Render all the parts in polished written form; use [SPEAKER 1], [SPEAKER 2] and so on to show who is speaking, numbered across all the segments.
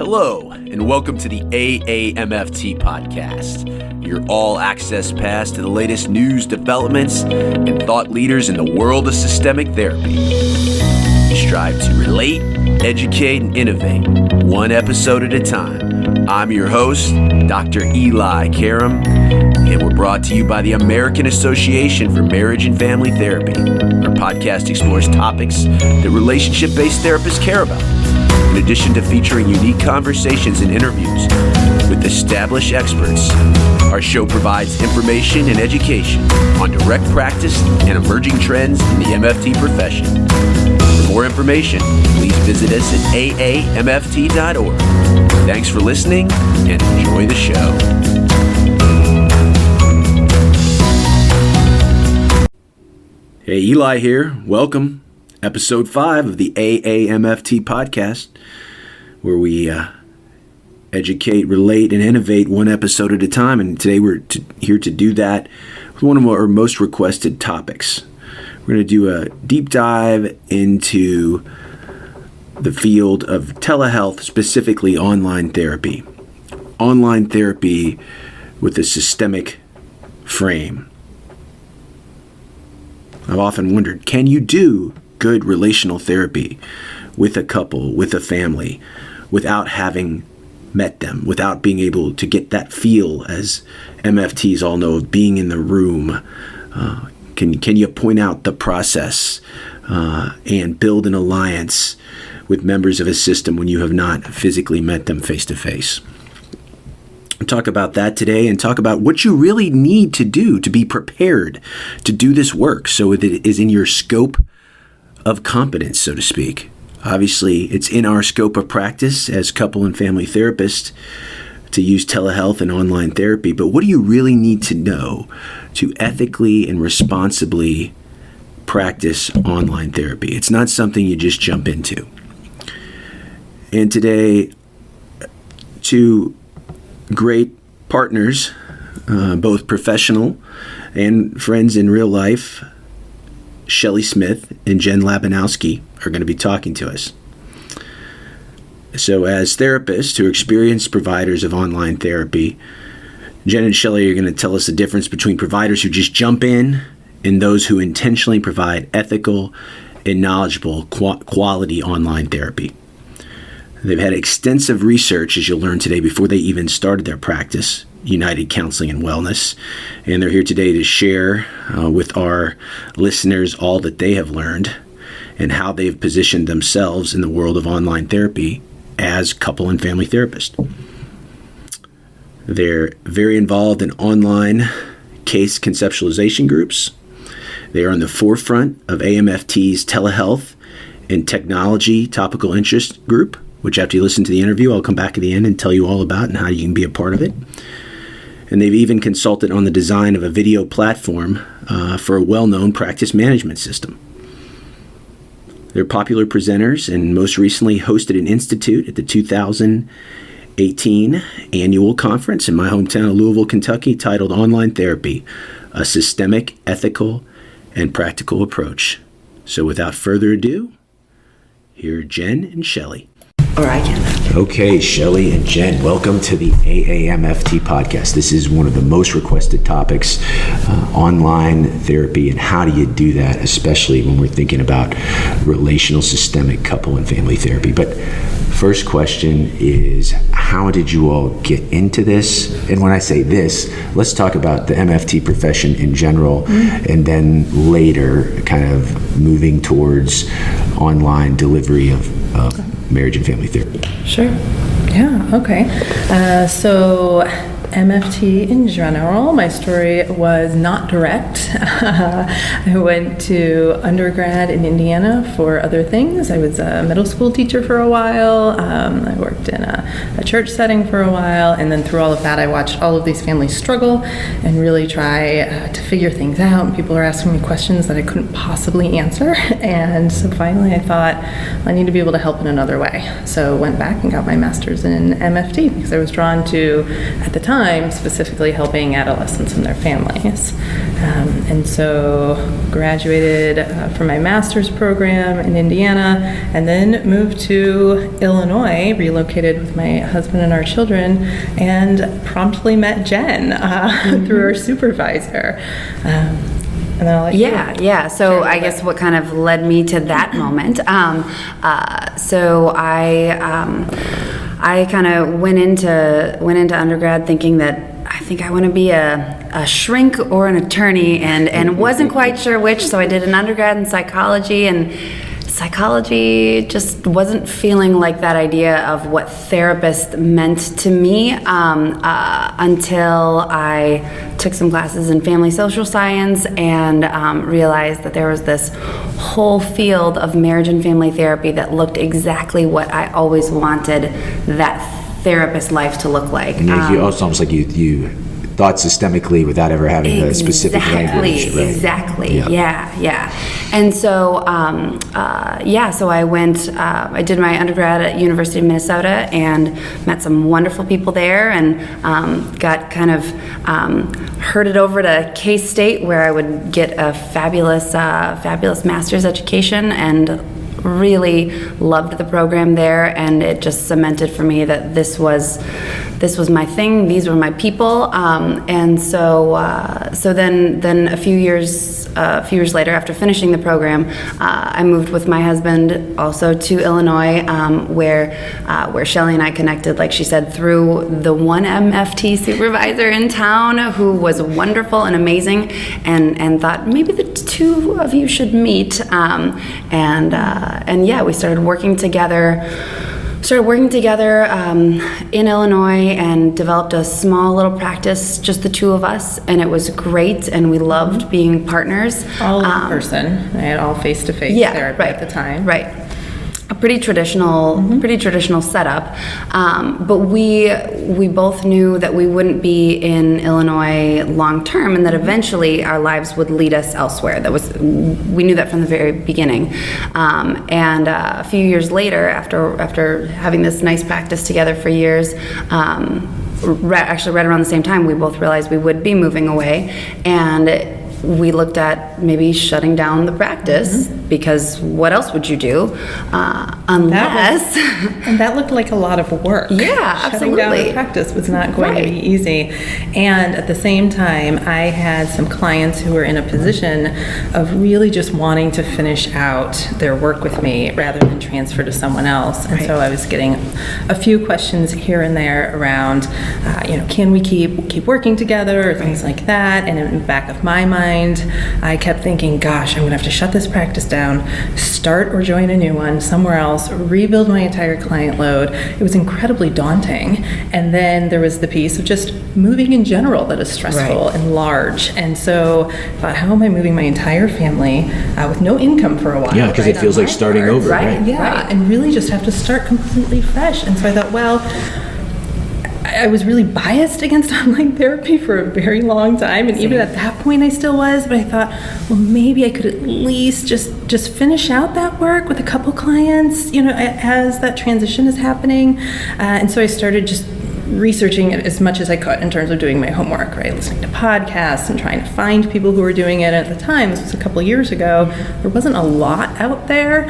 [SPEAKER 1] Hello, and welcome to the AAMFT podcast, your all-access pass to the latest news, developments, and thought leaders in the world of systemic therapy. We strive to relate, educate, and innovate, one episode at a time. I'm your host, Dr. Eli Karam, and we're brought to you by the American Association for Marriage and Family Therapy. Our podcast explores topics that relationship-based therapists care about. In addition to featuring unique conversations and interviews with established experts, our show provides information and education on direct practice and emerging trends in the MFT profession. For more information, please visit us at aamft.org. Thanks for listening and enjoy the show. Hey, Eli here. Welcome. Episode 5 of the AAMFT podcast, where we educate, relate, and innovate one episode at a time. And today we're here to do that with one of our most requested topics. We're going to do a deep dive into the field of telehealth, specifically online therapy. Online therapy with a systemic frame. I've often wondered, can you do good relational therapy with a couple, with a family, without having met them, without being able to get that feel, as MFTs all know, of being in the room? Can you point out the process and build an alliance with members of a system when you have not physically met them face to face? We'll talk about that today and talk about what you really need to do to be prepared to do this work so that it is in your scope of competence, so to speak. Obviously, it's in our scope of practice as couple and family therapists to use telehealth and online therapy, but what do you really need to know to ethically and responsibly practice online therapy? It's not something you just jump into. And today, two great partners, both professional and friends in real life, Shelly Smith and Jen Labanowski, are going to be talking to us. So as therapists who are experienced providers of online therapy, Jen and Shelly are going to tell us the difference between providers who just jump in and those who intentionally provide ethical and knowledgeable quality online therapy. They've had extensive research, as you'll learn today, before they even started their practice, United Counseling and Wellness. And they're here today to share with our listeners all that they have learned and how they've positioned themselves in the world of online therapy as couple and family therapists. They're very involved in online case conceptualization groups. They are on the forefront of AAMFT's telehealth and technology topical interest group, which after you listen to the interview, I'll come back at the end and tell you all about and how you can be a part of it. And they've even consulted on the design of a video platform for a well-known practice management system. They're popular presenters and most recently hosted an institute at the 2018 annual conference in my hometown of Louisville, Kentucky, titled Online Therapy, a Systemic, Ethical, and Practical Approach. So without further ado, here are Jen and Shelly.
[SPEAKER 2] Or I can.
[SPEAKER 1] Okay, Shelly and Jen, welcome to the AAMFT podcast. This is one of the most requested topics, online therapy, and how do you do that, especially when we're thinking about relational, systemic, couple, and family therapy. But first question is, how did you all get into this? And when I say this, let's talk about the MFT profession in general, and then later kind of moving towards online delivery of marriage and family therapy.
[SPEAKER 2] Sure. Yeah, okay. So MFT in general, my story was not direct. I went to undergrad in Indiana for other things. I was a middle school teacher for a while. I worked in a church setting for a while. And then through all of that, I watched all of these families struggle and really try to figure things out. And people are asking me questions that I couldn't possibly answer. And so finally I thought, I need to be able to help in another way. So went back and got my master's in MFT because I was drawn to, at the time, time, specifically helping adolescents and their families. And so graduated from my master's program in Indiana, and then moved to Illinois, relocated with my husband and our children, and promptly met Jen through our supervisor. And then I'll let
[SPEAKER 3] Yeah. So I guess what kind of led me to that moment. So I kind of went into undergrad thinking that I think I want to be a shrink or an attorney, and wasn't quite sure which. So I did an undergrad in psychology, and psychology just wasn't feeling like that idea of what therapist meant to me until I took some classes in family social science and realized that there was this whole field of marriage and family therapy that looked exactly what I always wanted that therapist life to look like.
[SPEAKER 4] You almost like you thought systemically without ever having the specific language. Right?
[SPEAKER 3] Exactly. Yeah. And so, so I went. I did my undergrad at University of Minnesota and met some wonderful people there, and got kind of herded over to K-State, where I would get a fabulous master's education, and really loved the program there, and it just cemented for me that this was my thing. These were my people, and so then a few years later, after finishing the program, I moved with my husband also to Illinois, where Shelly and I connected, like she said, through the one MFT supervisor in town who was wonderful and amazing, and thought maybe the two of you should meet, and we started working together in Illinois, and developed a small little practice, just the two of us, and it was great, and we loved being partners.
[SPEAKER 2] All in person, right? All face-to-face therapy at the time.
[SPEAKER 3] Right. A pretty traditional setup, but we both knew that we wouldn't be in Illinois long term, and that eventually our lives would lead us elsewhere. We knew that from the very beginning. And a few years later, after having this nice practice together for years, actually right around the same time, we both realized we would be moving away, and we looked at maybe shutting down the practice, because what else would you do unless...
[SPEAKER 2] And that looked like a lot of work.
[SPEAKER 3] Yeah,
[SPEAKER 2] Shutting down the practice was not going to be easy. And at the same time, I had some clients who were in a position of really just wanting to finish out their work with me rather than transfer to someone else. And so I was getting a few questions here and there around, can we keep working together, or things like that. And in the back of my mind, I kept thinking, gosh, I'm going to have to shut this practice down, start or join a new one somewhere else, rebuild my entire client load. It was incredibly daunting. And then there was the piece of just moving in general that is stressful and large. And so I thought, how am I moving my entire family with no income for a while?
[SPEAKER 4] Yeah, because it feels like starting over, right?
[SPEAKER 2] Yeah, and really just have to start completely fresh. And so I thought, well, I was really biased against online therapy for a very long time, and even at that point I still was, but I thought, well, maybe I could at least just finish out that work with a couple clients, as that transition is happening. And so I started just researching it as much as I could in terms of doing my homework, right? Listening to podcasts and trying to find people who were doing it. At the time, this was a couple of years ago, there wasn't a lot out there.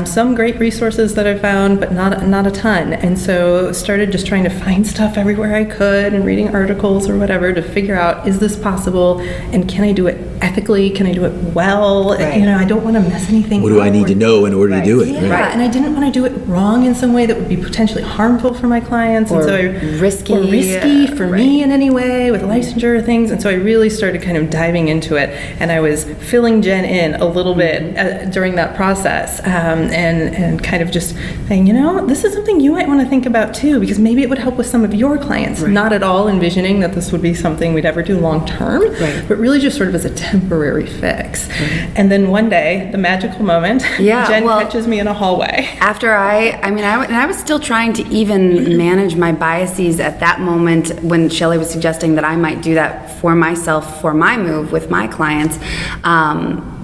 [SPEAKER 2] Some great resources that I found, but not a ton. And so started just trying to find stuff everywhere I could and reading articles or whatever to figure out, is this possible? And can I do it ethically? Can I do it well? I don't want to mess anything up.
[SPEAKER 4] What do I need to know in order to do it?
[SPEAKER 2] Yeah, and I didn't want to do it wrong in some way that would be potentially harmful for my clients. And so risky for me in any way with licensure things. And so I really started kind of diving into it, and I was filling Jen in a little bit during that process, and kind of just saying, this is something you might want to think about too, because maybe it would help with some of your clients. Not at all envisioning that this would be something we'd ever do long term, but really just sort of as a temporary fix. And then one day, the magical moment, Jen catches me in a hallway.
[SPEAKER 3] After I was still trying to even manage my biases at that moment when Shelly was suggesting that I might do that for myself for my move with my clients,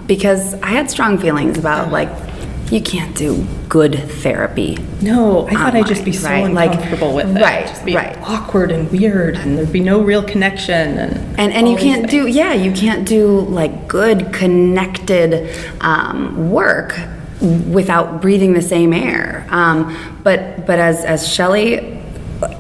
[SPEAKER 3] because I had strong feelings about you can't do good therapy.
[SPEAKER 2] No, I thought I'd just be so
[SPEAKER 3] online, right?
[SPEAKER 2] uncomfortable with it.
[SPEAKER 3] Right,
[SPEAKER 2] just be
[SPEAKER 3] right.
[SPEAKER 2] awkward and weird, and there'd be no real connection.
[SPEAKER 3] And you can't do, you can't do like good connected work without breathing the same air. But as Shelly,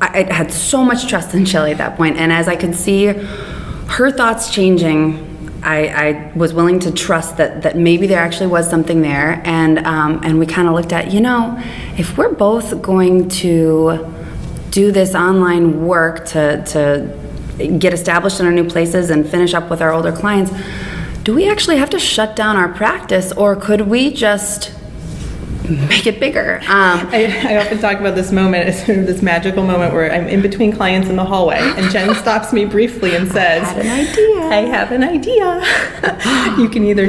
[SPEAKER 3] I had so much trust in Shelly at that point, and as I could see her thoughts changing, I was willing to trust that maybe there actually was something there, and we kind of looked at, if we're both going to do this online work to get established in our new places and finish up with our older clients, do we actually have to shut down our practice, or could we just make it bigger?
[SPEAKER 2] I often talk about this moment, as sort of this magical moment where I'm in between clients in the hallway, and Jen stops me briefly and says, I have an idea. You can either,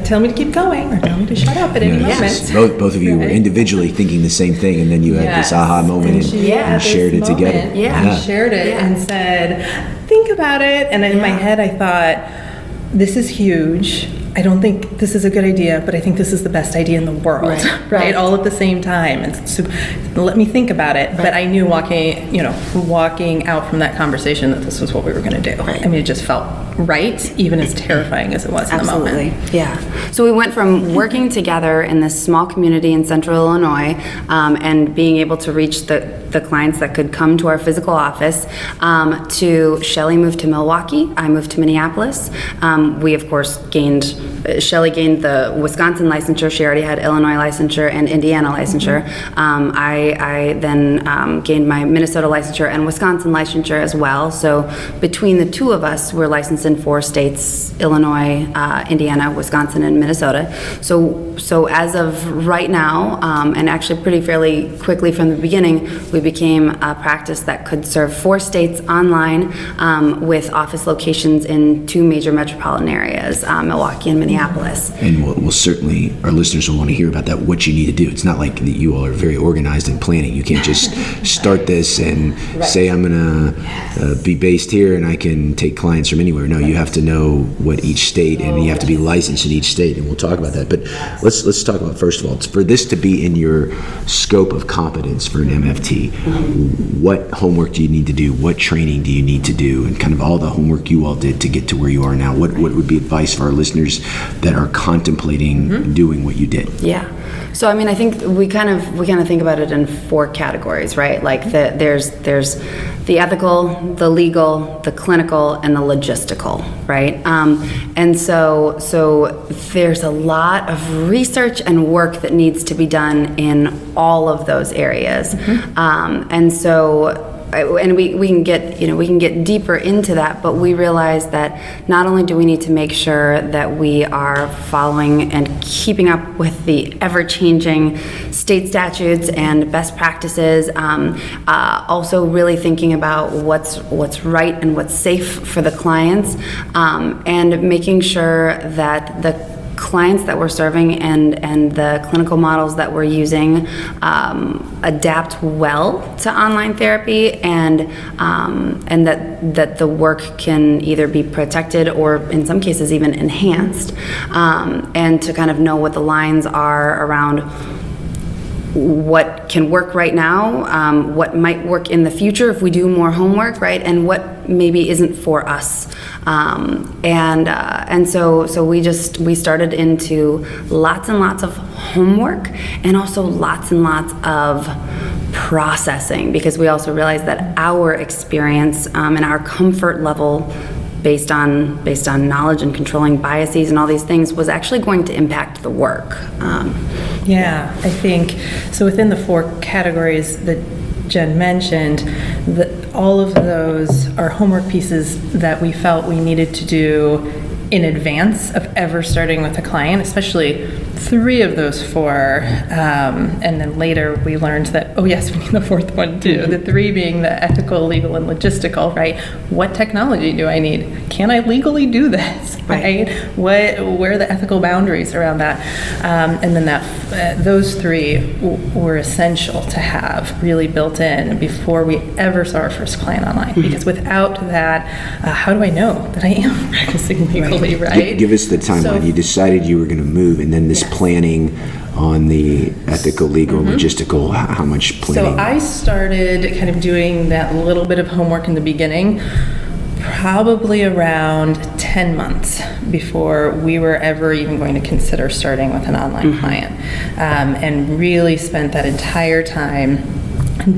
[SPEAKER 2] tell me to keep going or tell me to shut up at any moment.
[SPEAKER 4] Both of you were individually thinking the same thing, and then you had this aha moment and shared it together.
[SPEAKER 2] We shared it and said, think about it. And in my head, I thought, this is huge. I don't think this is a good idea, but I think this is the best idea in the world, right? All at the same time. And so let me think about it. Right. But I knew walking out from that conversation that this was what we were going to do. Right. I mean, it just felt right, even as terrifying as it was in the moment.
[SPEAKER 3] Yeah. So we went from working together in this small community in central Illinois and being able to reach the clients that could come to our physical office to Shelly moved to Milwaukee. I moved to Minneapolis. We, of course, Shelly gained the Wisconsin licensure. She already had Illinois licensure and Indiana licensure. I then gained my Minnesota licensure and Wisconsin licensure as well. So between the two of us, we're licensed in 4 states: Illinois, Indiana, Wisconsin, and Minnesota. So as of right now, and actually pretty fairly quickly from the beginning, we became a practice that could serve 4 states online with office locations in 2 major metropolitan areas, Milwaukee and Minneapolis.
[SPEAKER 4] And we'll certainly, our listeners will want to hear about that, what you need to do. It's not like that you all are very organized in planning. You can't just start this and say, I'm going to be based here and I can take clients from anywhere. No, you have to know what each state, and you have to be licensed in each state, and we'll talk about that. But let's talk about, first of all, for this to be in your scope of competence for an MFT, what homework do you need to do? What training do you need to do? And kind of all the homework you all did to get to where you are now. What would be advice for our listeners that are contemplating doing what you did?
[SPEAKER 3] Yeah. So I mean, I think we kind of think about it in 4 categories, right? Like there's the ethical, the legal, the clinical, and the logistical, right? And so there's a lot of research and work that needs to be done in all of those areas. And we can get deeper into that, but we realize that not only do we need to make sure that we are following and keeping up with the ever-changing state statutes and best practices, also really thinking about what's right and what's safe for the clients, and making sure that the clients that we're serving and the clinical models that we're using adapt well to online therapy, and that the work can either be protected or in some cases even enhanced, and to kind of know what the lines are around what can work right now, what might work in the future if we do more homework, right, and what maybe isn't for us. And so we started into lots and lots of homework, and also lots and lots of processing, because we also realized that our experience and our comfort level based on knowledge and controlling biases and all these things was actually going to impact the work.
[SPEAKER 2] Yeah, I think so. Within the 4 categories that Jen mentioned, all of those are homework pieces that we felt we needed to do in advance of ever starting with a client, especially 3 of those 4. And then later we learned that, oh yes, we need the 4th one too. The 3 being the ethical, legal, and logistical, right? What technology do I need? Can I legally do this, right? Where are the ethical boundaries around that? And then those 3 were essential to have really built in before we ever saw our first client online. Because without that, how do I know that I am practicing legally? quickly, right?
[SPEAKER 4] Give us the timeline.
[SPEAKER 2] So-
[SPEAKER 4] You decided you were going to move, and then this
[SPEAKER 2] Yes.
[SPEAKER 4] planning on the ethical, legal, logistical, how much planning?
[SPEAKER 2] So I started kind of doing that little bit of homework in the beginning, probably around 10 months before we were ever even going to consider starting with an online client, and really spent that entire time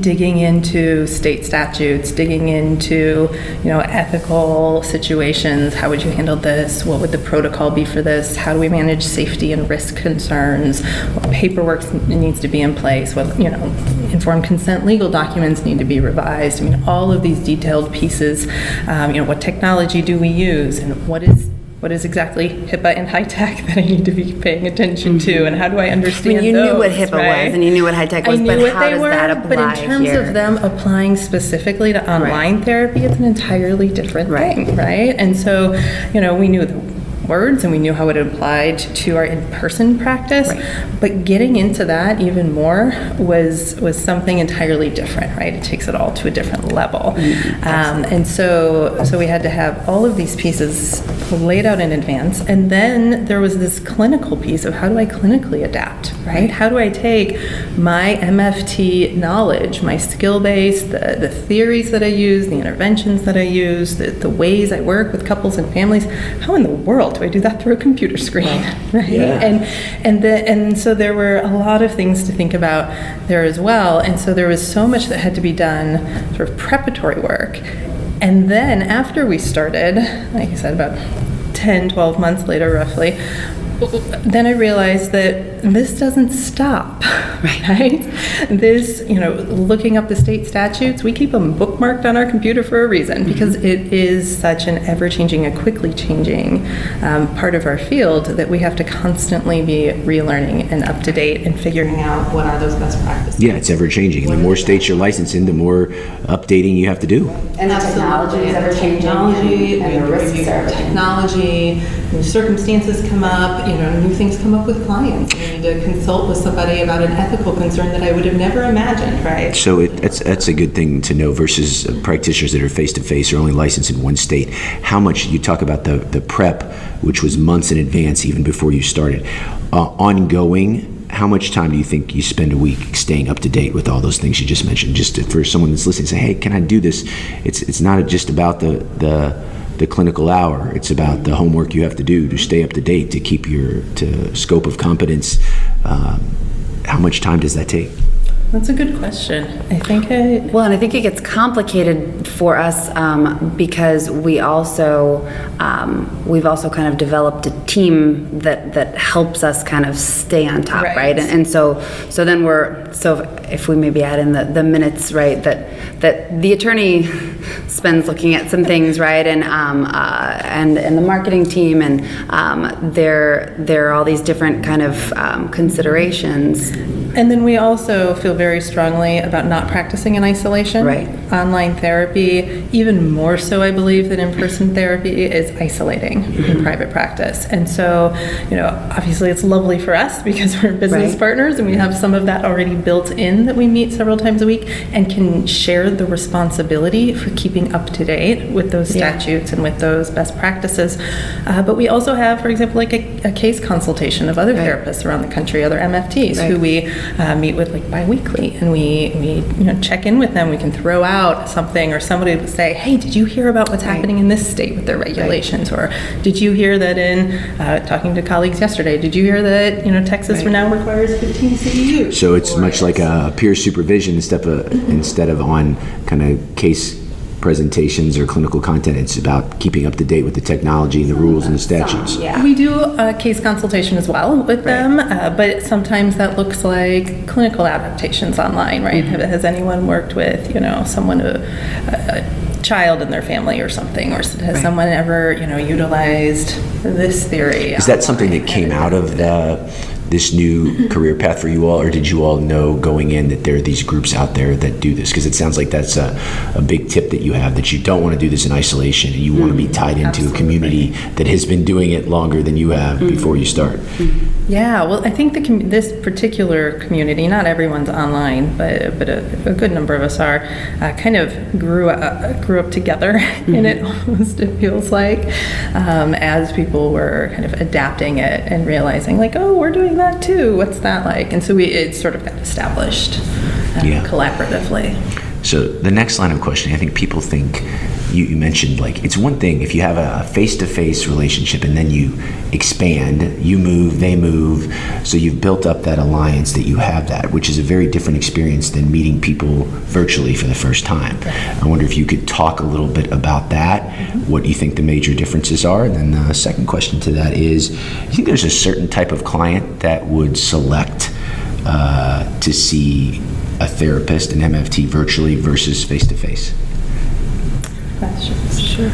[SPEAKER 2] digging into state statutes, digging into, ethical situations. How would you handle this? What would the protocol be for this? How do we manage safety and risk concerns? What paperwork needs to be in place? What, informed consent legal documents need to be revised. All of these detailed pieces. What technology do we use, and what is exactly HIPAA and high tech that I need to be paying attention to, and how do I understand
[SPEAKER 3] you knew what
[SPEAKER 2] those,
[SPEAKER 3] HIPAA
[SPEAKER 2] right?
[SPEAKER 3] was, and you knew what high tech was, but how does that apply
[SPEAKER 2] But in terms
[SPEAKER 3] here?
[SPEAKER 2] of them applying specifically to online therapy, it's an entirely different thing, right? And so, we knew the words and we knew how it applied to our in-person practice, but getting into that even more was something entirely different, right? It takes it all to a different level. And so we had to have all of these pieces laid out in advance, and then there was this clinical piece of how do I clinically adapt, right? How do I take my MFT knowledge, my skill base, the theories that I use, the interventions that I use, the ways I work with couples and families, how in the world do I do that through a computer screen, right?
[SPEAKER 4] Yeah.
[SPEAKER 2] And so there were a lot of things to think about there as well, and so there was so much that had to be done, sort of preparatory work. And then after we started, like I said, about 10, 12 months later roughly, then I realized that this doesn't stop, right? This, looking up the state statutes, we keep them bookmarked on our computer for a reason, because it is such an ever-changing and quickly changing part of our field that we have to constantly be relearning and up to date and figuring out what are those best practices.
[SPEAKER 4] Yeah, it's ever changing. And the more states you're licensed in, the more updating you have to do.
[SPEAKER 3] And the technology is ever changing,
[SPEAKER 2] Technology,
[SPEAKER 3] and the risks are
[SPEAKER 2] technology, new circumstances come up, new things come up with clients. I need to consult with somebody about an ethical concern that I would have never imagined, right?
[SPEAKER 4] So that's a good thing to know versus practitioners that are face-to-face or only licensed in one state. How much, you talk about the prep, which was months in advance even before you started. Ongoing, how much time do you think you spend a week staying up to date with all those things you just mentioned? Just for someone that's listening, say, hey, can I do this? It's not just about the clinical hour. It's about the homework you have to do to stay up to date, to keep your scope of competence. How much time does that take?
[SPEAKER 2] That's a good question.
[SPEAKER 3] Well, and I think it gets complicated for us because we've also kind of developed a team that helps us kind of stay on top, right? And so then if we maybe add in the minutes, right, that the attorney spends looking at some things, right, and the marketing team, and there are all these different kind of considerations.
[SPEAKER 2] And then we also feel very strongly about not practicing in isolation.
[SPEAKER 3] Right.
[SPEAKER 2] Online therapy, even more so, I believe, than in-person therapy, is isolating in private practice. And so, obviously it's lovely for us because we're business partners and we have some of that already built in, that we meet several times a week and can share the responsibility for keeping up to date with those statutes and with those best practices. But we also have, for example, like a case consultation of other therapists around the country, other MFTs who we meet with like bi-weekly, and we check in with them. We can throw out something, or somebody will say, hey, did you hear about what's happening in this state with their regulations? Or did you hear that in talking to colleagues yesterday, did you hear that Texas now requires 15 CEUs?
[SPEAKER 4] So it's much like a peer supervision instead of on kind of case presentations or clinical content. It's about keeping up to date with the technology and the rules and the statutes.
[SPEAKER 2] We do a case consultation as well with them, but sometimes that looks like clinical adaptations online, right? Has anyone worked with, someone, a child in their family or something, or has someone ever, utilized this theory?
[SPEAKER 4] Is that something that came out of this new career path for you all, or did you all know going in that there are these groups out there that do this? Because it sounds like that's a big tip that you have, that you don't want to do this in isolation, and you want to be tied into a community that has been doing it longer than you have before you start.
[SPEAKER 2] Yeah, well, I think this particular community, not everyone's online, but a good number of us are, kind of grew up together in it, almost, it feels like, as people were kind of adapting it and realizing, like, oh, we're doing that too, what's that like? And so it sort of got established collaboratively.
[SPEAKER 4] So the next line of questioning, I think people think, you mentioned, like, it's one thing if you have a face-to-face relationship and then you expand, you move, they move, so you've built up that alliance, that you have that, which is a very different experience than meeting people virtually for the first time. I wonder if you could talk a little bit about that, what you think the major differences are. And then the second question to that is, do you think there's a certain type of client that would select to see a therapist, an MFT, virtually versus face-to-face?
[SPEAKER 2] Sure.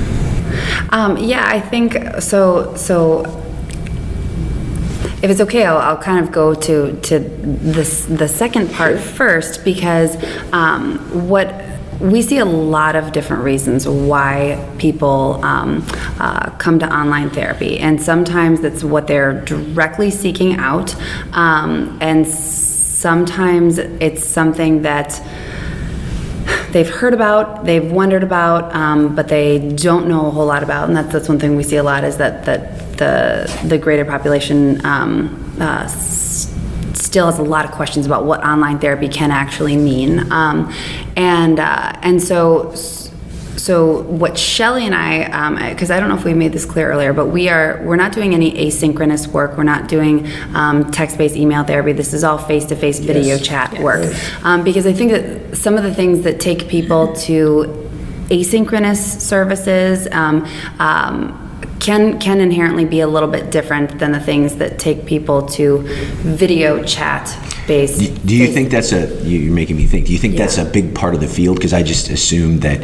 [SPEAKER 3] Yeah, I think so. If it's okay, I'll kind of go to the second part first, because what we see a lot of different reasons why people come to online therapy, and sometimes that's what they're directly seeking out, and sometimes it's something that they've heard about, they've wondered about, but they don't know a whole lot about. And that's one thing we see a lot, is that the greater population still has a lot of questions about what online therapy can actually mean. And so what Shelly and I, because I don't know if we made this clear earlier, but we're not doing any asynchronous work. We're not doing text-based email therapy. This is all face-to-face video chat work. Because I think that some of the things that take people to asynchronous services can inherently be a little bit different than the things that take people to video chat based.
[SPEAKER 4] Do you think that's you're making me think, do you think that's a big part of the field? Because I just assumed that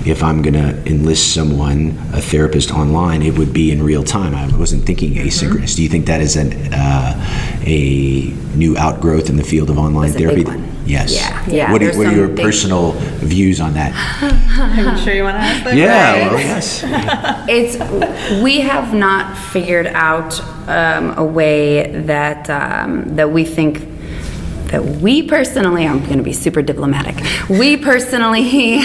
[SPEAKER 4] if I'm going to enlist someone, a therapist, online, it would be in real time. I wasn't thinking asynchronous. Do you think that is a new outgrowth in the field of online therapy?
[SPEAKER 3] A big one.
[SPEAKER 4] Yes.
[SPEAKER 3] Yeah.
[SPEAKER 4] What are your personal views on that?
[SPEAKER 2] I'm sure you want to ask that.
[SPEAKER 4] Yeah,
[SPEAKER 2] right?
[SPEAKER 4] well, yes.
[SPEAKER 3] We have not figured out a way that we think that we personally, I'm going to be super diplomatic, we personally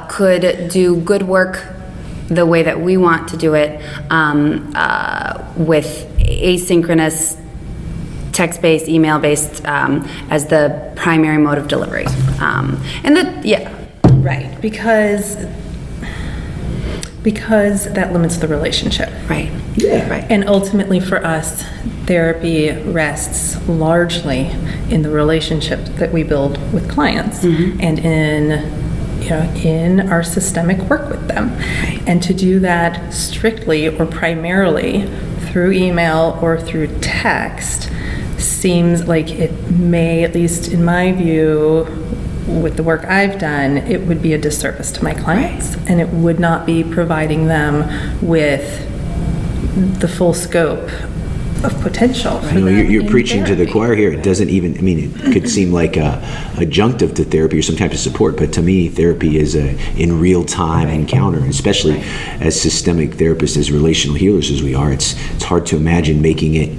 [SPEAKER 3] could do good work the way that we want to do it, with asynchronous, text-based, email-based as the primary mode of delivery.
[SPEAKER 2] Right, because that limits the relationship.
[SPEAKER 3] Right.
[SPEAKER 4] Yeah.
[SPEAKER 3] Right.
[SPEAKER 2] And ultimately for us, therapy rests largely in the relationship that we build with clients and in our systemic work with them. And to do that strictly or primarily through email or through text seems like it may, at least in my view, with the work I've done, it would be a disservice to my clients, and it would not be providing them with the full scope of potential for them.
[SPEAKER 4] You're
[SPEAKER 2] in
[SPEAKER 4] preaching to the
[SPEAKER 2] therapy.
[SPEAKER 4] choir here. It doesn't even, it could seem like a adjunctive to therapy or some type of support, but to me, therapy is a in real time encounter, especially as systemic therapists, as relational healers as we are. It's hard to imagine making it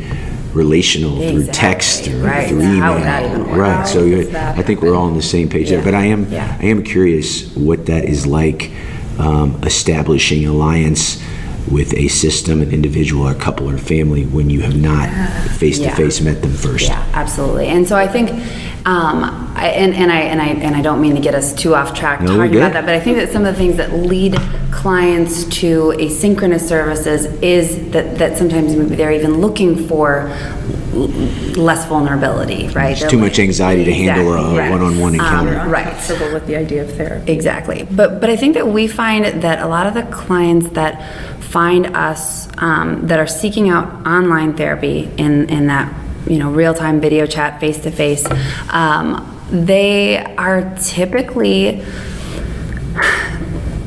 [SPEAKER 4] relational through text or through email.
[SPEAKER 3] How would that even work?
[SPEAKER 4] Right. So I think we're all on the same page there. But I am curious what that is like, establishing alliance with a system, an individual, or a couple, or family when you have not face-to-face met them first.
[SPEAKER 3] Yeah, absolutely. And so I think, I don't mean to get us too off track talking about that, but I think that some of the things that lead clients to asynchronous services is that sometimes maybe they're even looking for less vulnerability, right?
[SPEAKER 4] There's too much anxiety to handle a one-on-one encounter.
[SPEAKER 2] Right. Comfortable with the idea of therapy.
[SPEAKER 3] Exactly. But I think that we find that a lot of the clients that find us that are seeking out online therapy in that real-time video chat, face-to-face, they are typically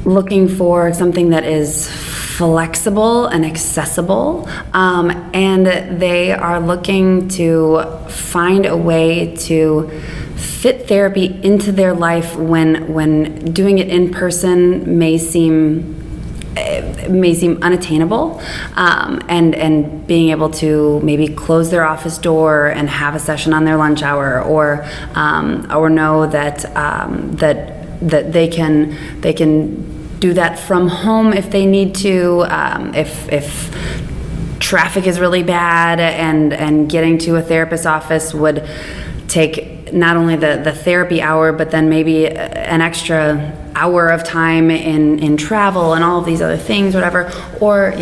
[SPEAKER 3] looking for something that is flexible and accessible, and they are looking to find a way to fit therapy into their life when doing it in person may seem unattainable, and being able to maybe close their office door and have a session on their lunch hour, or know that that they can do that from home if they need to, if traffic is really bad and getting to a therapist's office would take not only the therapy hour, but then maybe an extra hour of time in travel and all of these other things, whatever. Or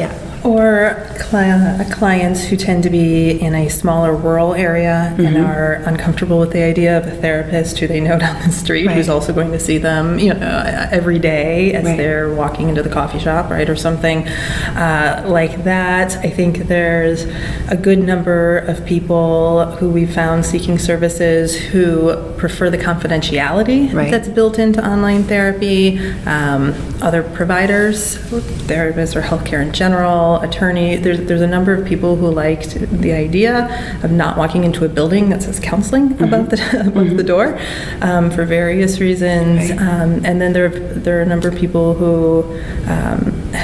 [SPEAKER 2] clients who tend to be in a smaller rural area and are uncomfortable with the idea of a therapist who they know down the street who's also going to see them, every day as they're walking into the coffee shop, right, or something like that. I think there's a good number of people who we've found seeking services who prefer the confidentiality that's built into online therapy. Other providers, therapists or healthcare in general, attorney, there's a number of people who liked the idea of not walking into a building that says counseling above the door for various reasons. And then there are a number of people who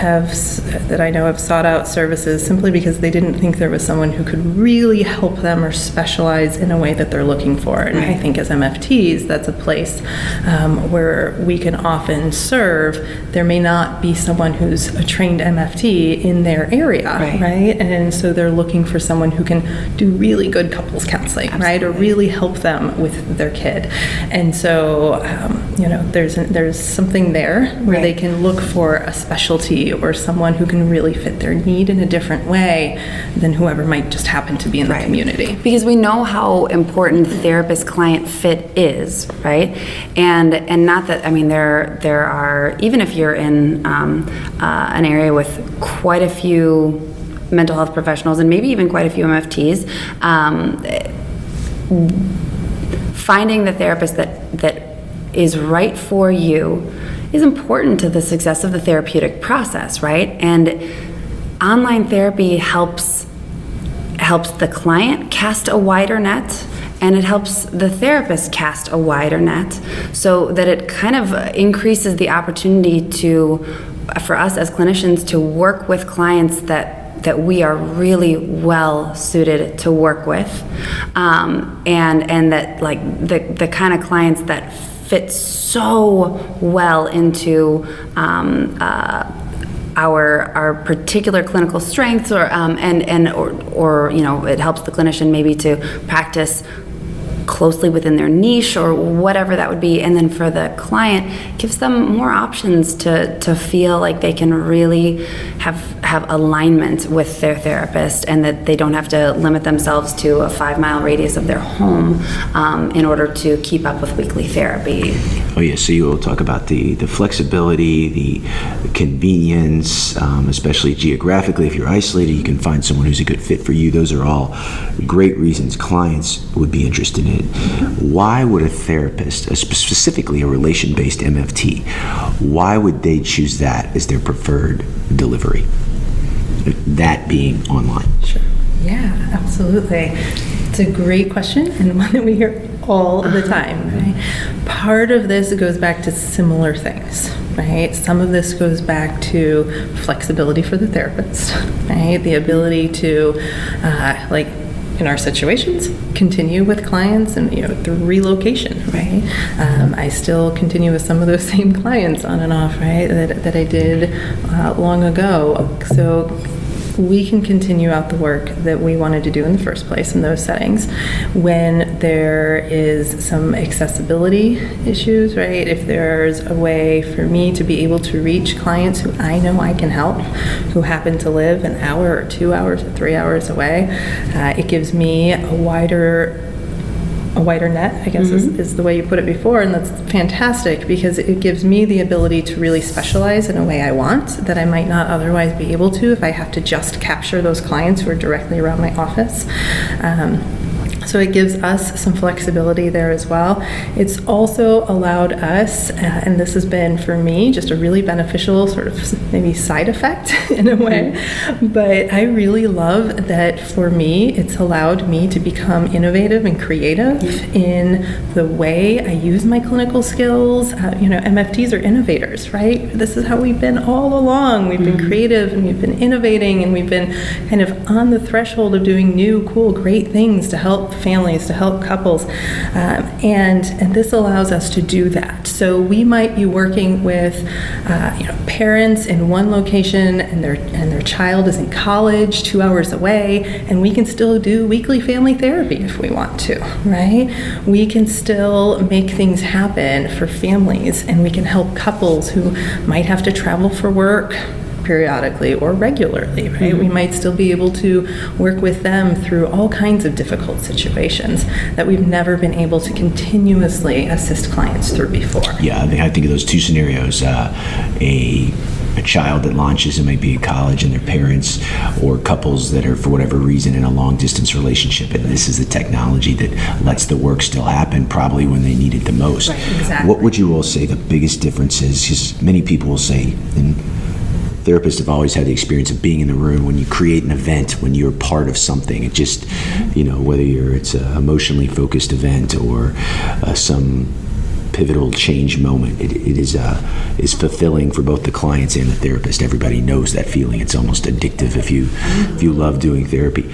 [SPEAKER 2] that I know have sought out services simply because they didn't think there was someone who could really help them or specialize in a way that they're looking for. And I think as MFTs, that's a place where we can often serve. There may not be someone who's a trained MFT in their area, right? And so they're looking for someone who can do really good couples counseling, right? Or really help them with their kid. And so, there's something there where they can look for a specialty or someone who can really fit their need in a different way than whoever might just happen to be in the community.
[SPEAKER 3] Because we know how important therapist-client fit is, right? And not that, there are, even if you're in an area with quite a few mental health professionals and maybe even quite a few MFTs, finding the therapist that is right for you is important to the success of the therapeutic process, right? And online therapy helps the client cast a wider net, and it helps the therapist cast a wider net, so that it kind of increases the opportunity for us as clinicians to work with clients that we are really well suited to work with, and that like the kind of clients that fit so well into our particular clinical strengths, or it helps the clinician maybe to practice closely within their niche or whatever that would be. And then for the client, gives them more options to feel like they can really have alignment with their therapist, and that they don't have to limit themselves to a 5-mile radius of their home in order to keep up with weekly therapy.
[SPEAKER 4] Oh yeah, so you will talk about the flexibility, the convenience, especially geographically. If you're isolated, you can find someone who's a good fit for you. Those are all great reasons clients would be interested in it. Why would a therapist, specifically a relation-based MFT, why would they choose that as their preferred delivery? That being online.
[SPEAKER 2] Sure. Yeah, absolutely. It's a great question, and one that we hear all the time, right? Part of this goes back to similar things, right? Some of this goes back to flexibility for the therapist, right? The ability to, in our situations, continue with clients and through relocation, right? I still continue with some of those same clients on and off, right? That I did long ago. So we can continue out the work that we wanted to do in the first place in those settings. When there is some accessibility issues, right? If there's a way for me to be able to reach clients who I know I can help, who happen to live an hour or 2 hours or 3 hours away, it gives me a wider net, I guess is the way you put it before, and that's fantastic because it gives me the ability to really specialize in a way I want that I might not otherwise be able to if I have to just capture those clients who are directly around my office. So it gives us some flexibility there as well. It's also allowed us, and this has been for me just a really beneficial sort of maybe side effect in a way, but I really love that for me, it's allowed me to become innovative and creative in the way I use my clinical skills. MFTs are innovators, right? This is how we've been all along. We've been creative and we've been innovating and we've been kind of on the threshold of doing new, cool, great things to help families, to help couples, and this allows us to do that. So we might be working with parents in one location and their child is in college 2 hours away, and we can still do weekly family therapy if we want to, right? We can still make things happen for families, and we can help couples who might have to travel for work periodically or regularly, right? We might still be able to work with them through all kinds of difficult situations that we've never been able to continuously assist clients through before.
[SPEAKER 4] Yeah, I think of those two scenarios. A child that launches, it might be at college, and their parents, or couples that are, for whatever reason, in a long-distance relationship, and this is the technology that lets the work still happen probably when they need it the most.
[SPEAKER 2] Right, exactly.
[SPEAKER 4] What would you all say the biggest difference is? Because many people will say, and therapists have always had the experience of being in the room when you create an event, when you're part of something. It just, whether it's an emotionally focused event or some pivotal change moment, it is fulfilling for both the clients and the therapist. Everybody knows that feeling. It's almost addictive if you love doing therapy.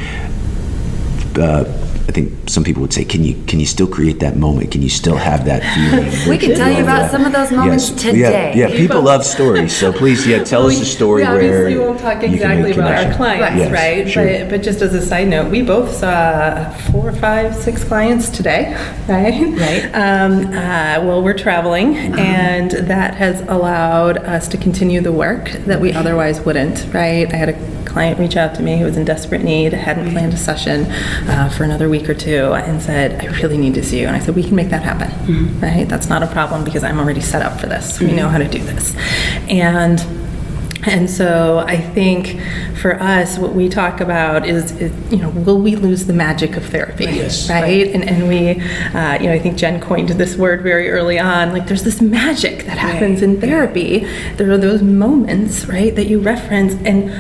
[SPEAKER 4] I think some people would say, can you still create that moment? Can you still have that feeling?
[SPEAKER 3] We can tell you about some of those moments today.
[SPEAKER 4] Yeah, people love stories, so please, tell us a story where
[SPEAKER 2] we obviously won't talk exactly about our clients, right?
[SPEAKER 4] Sure.
[SPEAKER 2] But just as a side note, we both saw 4, 5, 6 clients today, right?
[SPEAKER 3] Right.
[SPEAKER 2] Well, we're traveling, and that has allowed us to continue the work that we otherwise wouldn't, right? I had a client reach out to me who was in desperate need, hadn't planned a session for another week or two, and said, I really need to see you. And I said, we can make that happen, right? That's not a problem because I'm already set up for this. We know how to do this. And so I think for us, what we talk about is will we lose the magic of therapy,
[SPEAKER 4] yes,
[SPEAKER 2] right? And we, I think Jen coined this word very early on, like there's this magic that happens in therapy. There are those moments, right, that you reference, and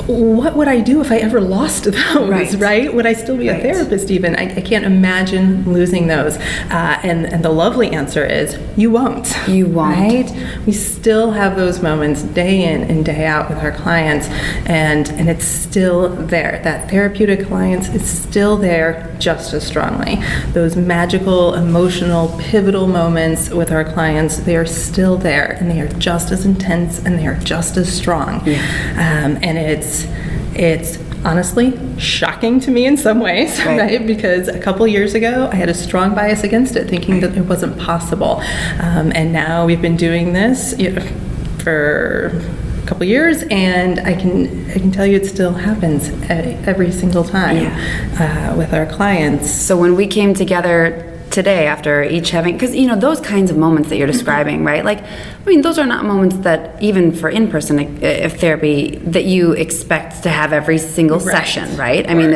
[SPEAKER 2] what would I do if I ever lost those, right? Would I still be a therapist even? I can't imagine losing those. And the lovely answer is, you won't.
[SPEAKER 3] You won't.
[SPEAKER 2] Right? We still have those moments day in and day out with our clients, and it's still there. That therapeutic alliance is still there just as strongly. Those magical, emotional, pivotal moments with our clients, they are still there, and they are just as intense, and they are just as strong. And it's honestly shocking to me in some ways, right? Because a couple years ago, I had a strong bias against it, thinking that it wasn't possible. And now we've been doing this for a couple years, and I can tell you it still happens every single time with our clients.
[SPEAKER 3] So when we came together today after each having, because those kinds of moments that you're describing, right? Like, those are not moments that even for in-person therapy that you expect to have every single session, right? I mean,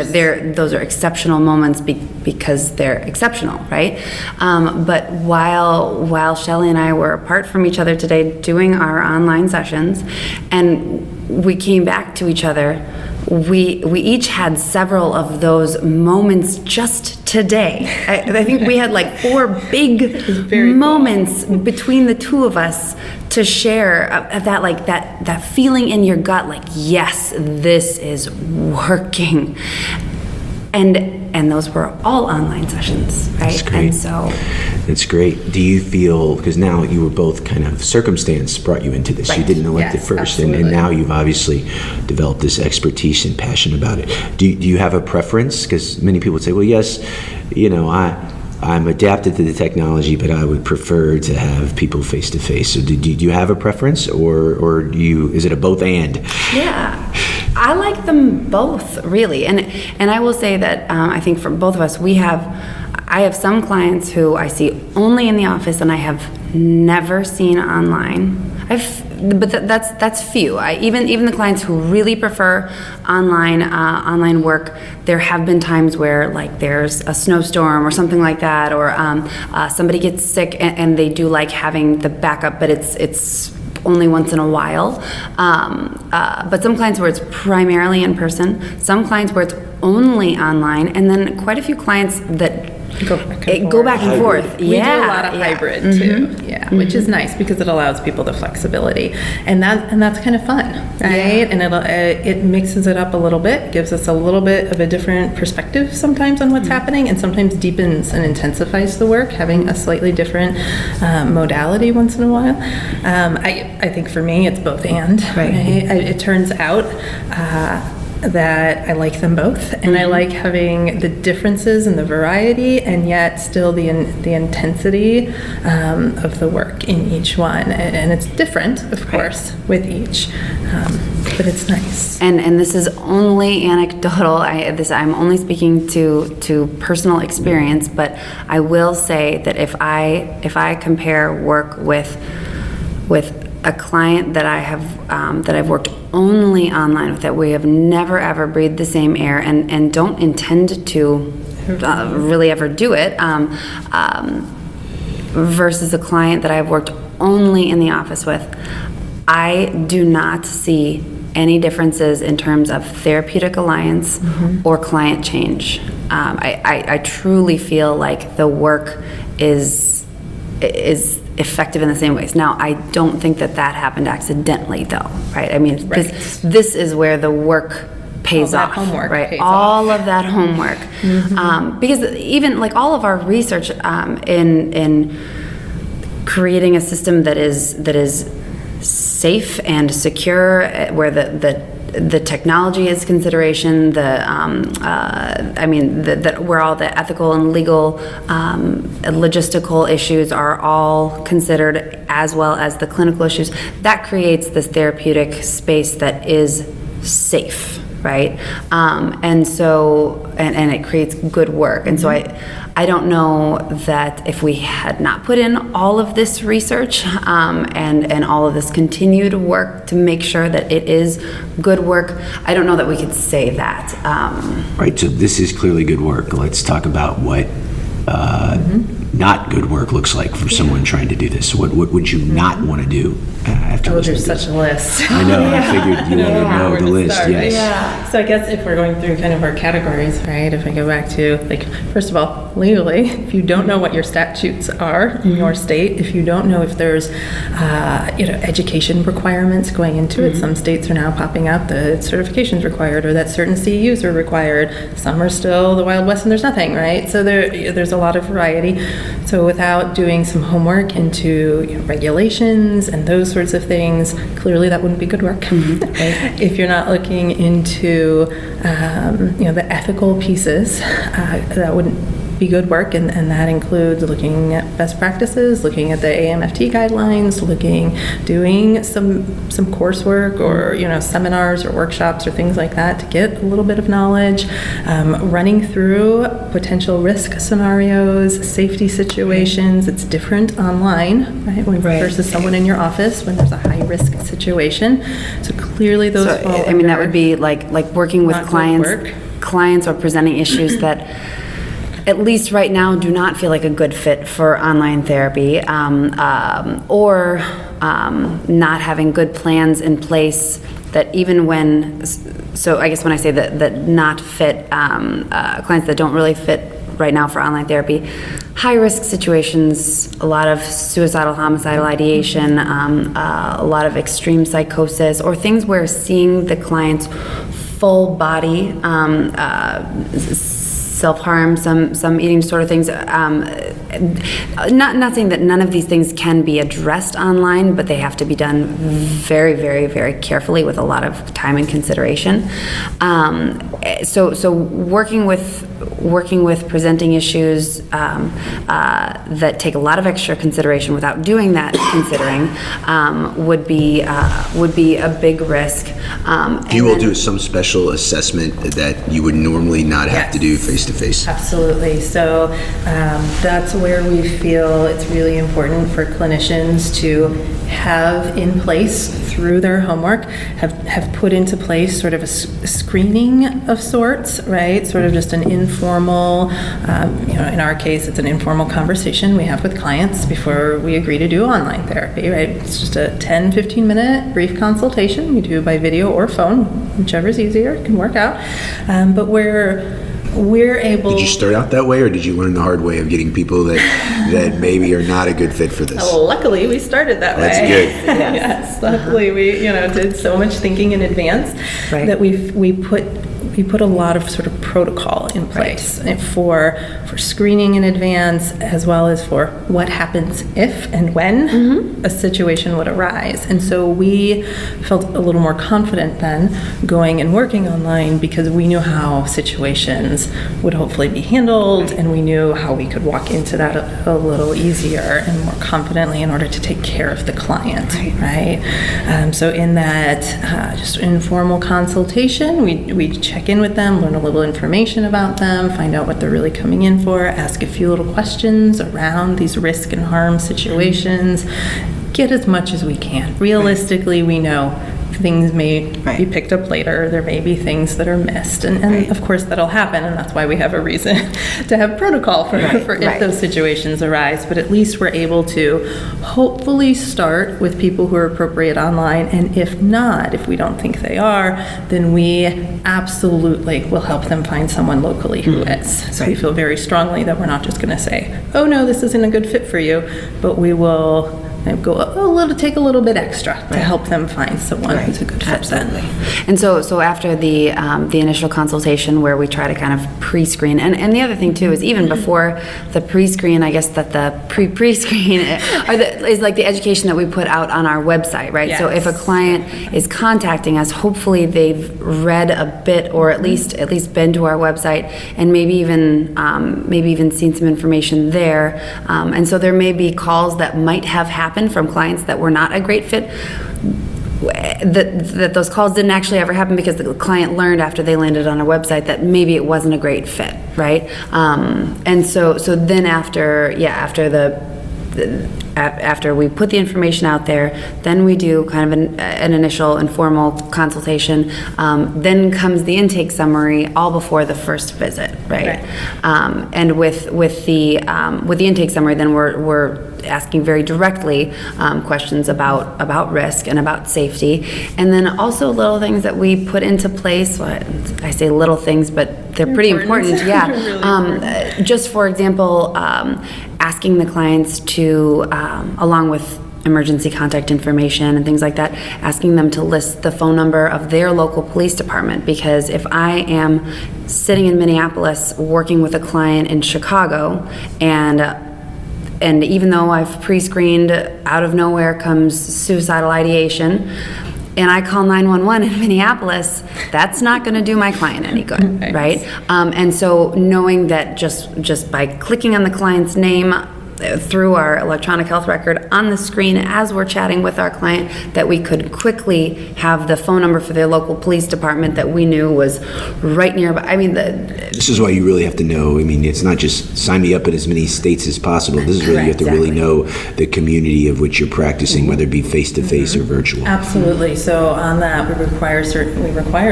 [SPEAKER 3] those are exceptional moments because they're exceptional, right? But while Shelly and I were apart from each other today doing our online sessions, and we came back to each other, we each had several of those moments just today. I think we had like 4 big moments between the two of us to share of that, like that feeling in your gut, like, yes, this is working. And those were all online sessions, right?
[SPEAKER 4] That's great.
[SPEAKER 3] And so
[SPEAKER 4] that's great. Do you feel, because now you were both kind of, circumstance brought you into this. You didn't elect it first, and now you've obviously developed this expertise and passion about it. Do you have a preference? Because many people would say, well, yes, I'm adapted to the technology, but I would prefer to have people face to face. So do you have a preference, or is it a both and?
[SPEAKER 3] Yeah, I like them both, really. And I will say that I think for both of us, I have some clients who I see only in the office and I have never seen online. but that's few. Even the clients who really prefer online work, there have been times where like there's a snowstorm or something like that, or somebody gets sick and they do like having the backup, but it's only once in a while. But some clients where it's primarily in person, some clients where it's only online, and then quite a few clients that go back and forth.
[SPEAKER 2] We do a lot of hybrid too, which is nice because it allows people the flexibility, and that's kind of fun, right? And it mixes it up a little bit, gives us a little bit of a different perspective sometimes on what's happening, and sometimes deepens and intensifies the work, having a slightly different modality once in a while. I think for me it's both and. Right? It turns out that I like them both, and I like having the differences and the variety, and yet still the intensity of the work in each one. And it's different, of course, with each, but it's nice.
[SPEAKER 3] And this is only anecdotal. I'm only speaking to personal experience, but I will say that if I compare work with a client that I've worked only online with, that we have never ever breathed the same air and don't intend to really ever do it, versus a client that I've worked only in the office with, I do not see any differences in terms of therapeutic alliance or client change. I truly feel like the work is effective in the same ways. Now, I don't think that happened accidentally, though, right? I mean, this is where the work pays off,
[SPEAKER 2] homework
[SPEAKER 3] right?
[SPEAKER 2] pays
[SPEAKER 3] all
[SPEAKER 2] off.
[SPEAKER 3] of that homework, because even like all of our research in creating a system that is safe and secure, where the technology is consideration, where all the ethical and legal logistical issues are all considered, as well as the clinical issues, that creates this therapeutic space that is safe, right? And it creates good work. And so I don't know that if we had not put in all of this research and all of this continued work to make sure that it is good work, I don't know that we could say that.
[SPEAKER 4] Right, so this is clearly good work. Let's talk about what not good work looks like for someone trying to do this. What would you not want to do after listening
[SPEAKER 2] there's
[SPEAKER 4] to this?
[SPEAKER 2] such a list.
[SPEAKER 4] I know, I figured you wanted to know
[SPEAKER 2] Where
[SPEAKER 4] the
[SPEAKER 2] to
[SPEAKER 4] list,
[SPEAKER 2] start.
[SPEAKER 4] yes.
[SPEAKER 2] Yeah. So I guess if we're going through kind of our categories, right, if I go back to, like, first of all, legally, if you don't know what your statutes are in your state, if you don't know if there's, education requirements going into it, some states are now popping up that certification's required or that certain CEUs are required. Some are still the Wild West and there's nothing, right? So there's a lot of variety. So without doing some homework into regulations and those sorts of things, clearly that wouldn't be good work. If you're not looking into the ethical pieces, that wouldn't be good work, and that includes looking at best practices, looking at the AAMFT guidelines, doing some coursework or seminars or workshops or things like that to get a little bit of knowledge, running through potential risk scenarios, safety situations. It's different online, right? Versus someone in your office when there's a high risk situation. So clearly those fall under
[SPEAKER 3] that would be like working with clients or presenting issues that at least right now do not feel like a good fit for online therapy, or not having good plans in place that even so I guess when I say that not fit, clients that don't really fit right now for online therapy, high risk situations, a lot of suicidal, homicidal ideation, a lot of extreme psychosis, or things where seeing the client's full body, self-harm, some eating disorder things. Not saying that none of these things can be addressed online, but they have to be done very, very, very carefully with a lot of time and consideration. So working with presenting issues that take a lot of extra consideration without doing that considering would be a big risk.
[SPEAKER 4] You will do some special assessment that you would normally not have to do face face-to-face?
[SPEAKER 2] Absolutely. So that's where we feel it's really important for clinicians to have in place through their homework, have put into place sort of a screening of sorts, right? Sort of just an informal, in our case, it's an informal conversation we have with clients before we agree to do online therapy, right? It's just a 10, 15-minute brief consultation. We do by video or phone, whichever's easier, it can work out. But we're able...
[SPEAKER 4] Did you start out that way, or did you learn the hard way of getting people that maybe are not a good fit for this?
[SPEAKER 2] Luckily, we started that
[SPEAKER 4] That's
[SPEAKER 2] way.
[SPEAKER 4] good.
[SPEAKER 2] Yes, luckily we did so much thinking in advance that we put a lot of sort of protocol in place for screening in advance, as well as for what happens if and when a situation would arise. And so we felt a little more confident then going and working online, because we knew how situations would hopefully be handled, and we knew how we could walk into that a little easier and more confidently in order to take care of the client, right? So in that just informal consultation, we check in with them, learn a little information about them, find out what they're really coming in for, ask a few little questions around these risk and harm situations, get as much as we can. Realistically, we know things may be picked up later. There may be things that are missed. And of course, that'll happen, and that's why we have a reason to have protocol for if those situations arise. But at least we're able to hopefully start with people who are appropriate online, and if not, if we don't think they are, then we absolutely will help them find someone locally who is. So we feel very strongly that we're not just going to say, oh no, this isn't a good fit for you, but we will take a little bit extra to help them find someone who's a good fit then.
[SPEAKER 3] And so after the initial consultation, where we try to kind of pre-screen, and the other thing too is even before the pre-screen, I guess that the pre-screen is like the education that we put out on our website, right?
[SPEAKER 2] Yes.
[SPEAKER 3] So if a client is contacting us, hopefully they've read a bit, or at least been to our website, and maybe even seen some information there. And so there may be calls that might have happened from clients that were not a great fit, that those calls didn't actually ever happen because the client learned after they landed on our website that maybe it wasn't a great fit, right? And so then after we put the information out there, then we do kind of an initial informal consultation. Then comes the intake summary, all before the first visit, right? And with the intake summary, then we're asking very directly questions about risk and about safety, and then also little things that we put into place. Well, I say little things, but they're pretty important. Yeah.
[SPEAKER 2] Really important.
[SPEAKER 3] Just for example, asking the clients to, along with emergency contact information and things like that, asking them to list the phone number of their local police department. Because if I am sitting in Minneapolis working with a client in Chicago, and even though I've pre-screened, out of nowhere comes suicidal ideation, and I call 911 in Minneapolis, that's not going to do my client any good, right? And so knowing that just by clicking on the client's name through our electronic health record on the screen as we're chatting with our client, that we could quickly have the phone number for their local police department that we knew was right nearby. I mean,
[SPEAKER 4] this is why you really have to know. I mean, it's not just sign me up in as many states as possible. This is really, you have to really know the community of which you're practicing, whether it be face-to-face or virtual.
[SPEAKER 2] Absolutely. So on that, we require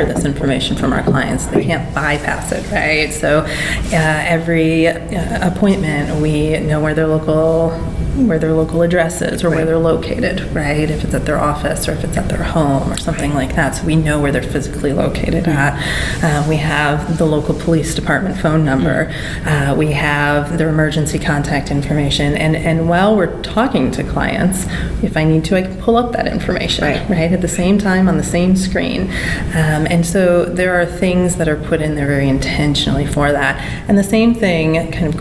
[SPEAKER 2] this information from our clients. They can't bypass it, right? So every appointment, we know where their local address is, or where they're located, right? If it's at their office, or if it's at their home, or something like that. So we know where they're physically located at. We have the local police department phone number. We have their emergency contact information. And while we're talking to clients, if I need to, I can pull up that information, right? At the same time on the same screen. And so there are things that are put in there very intentionally for that. And the same thing, kind of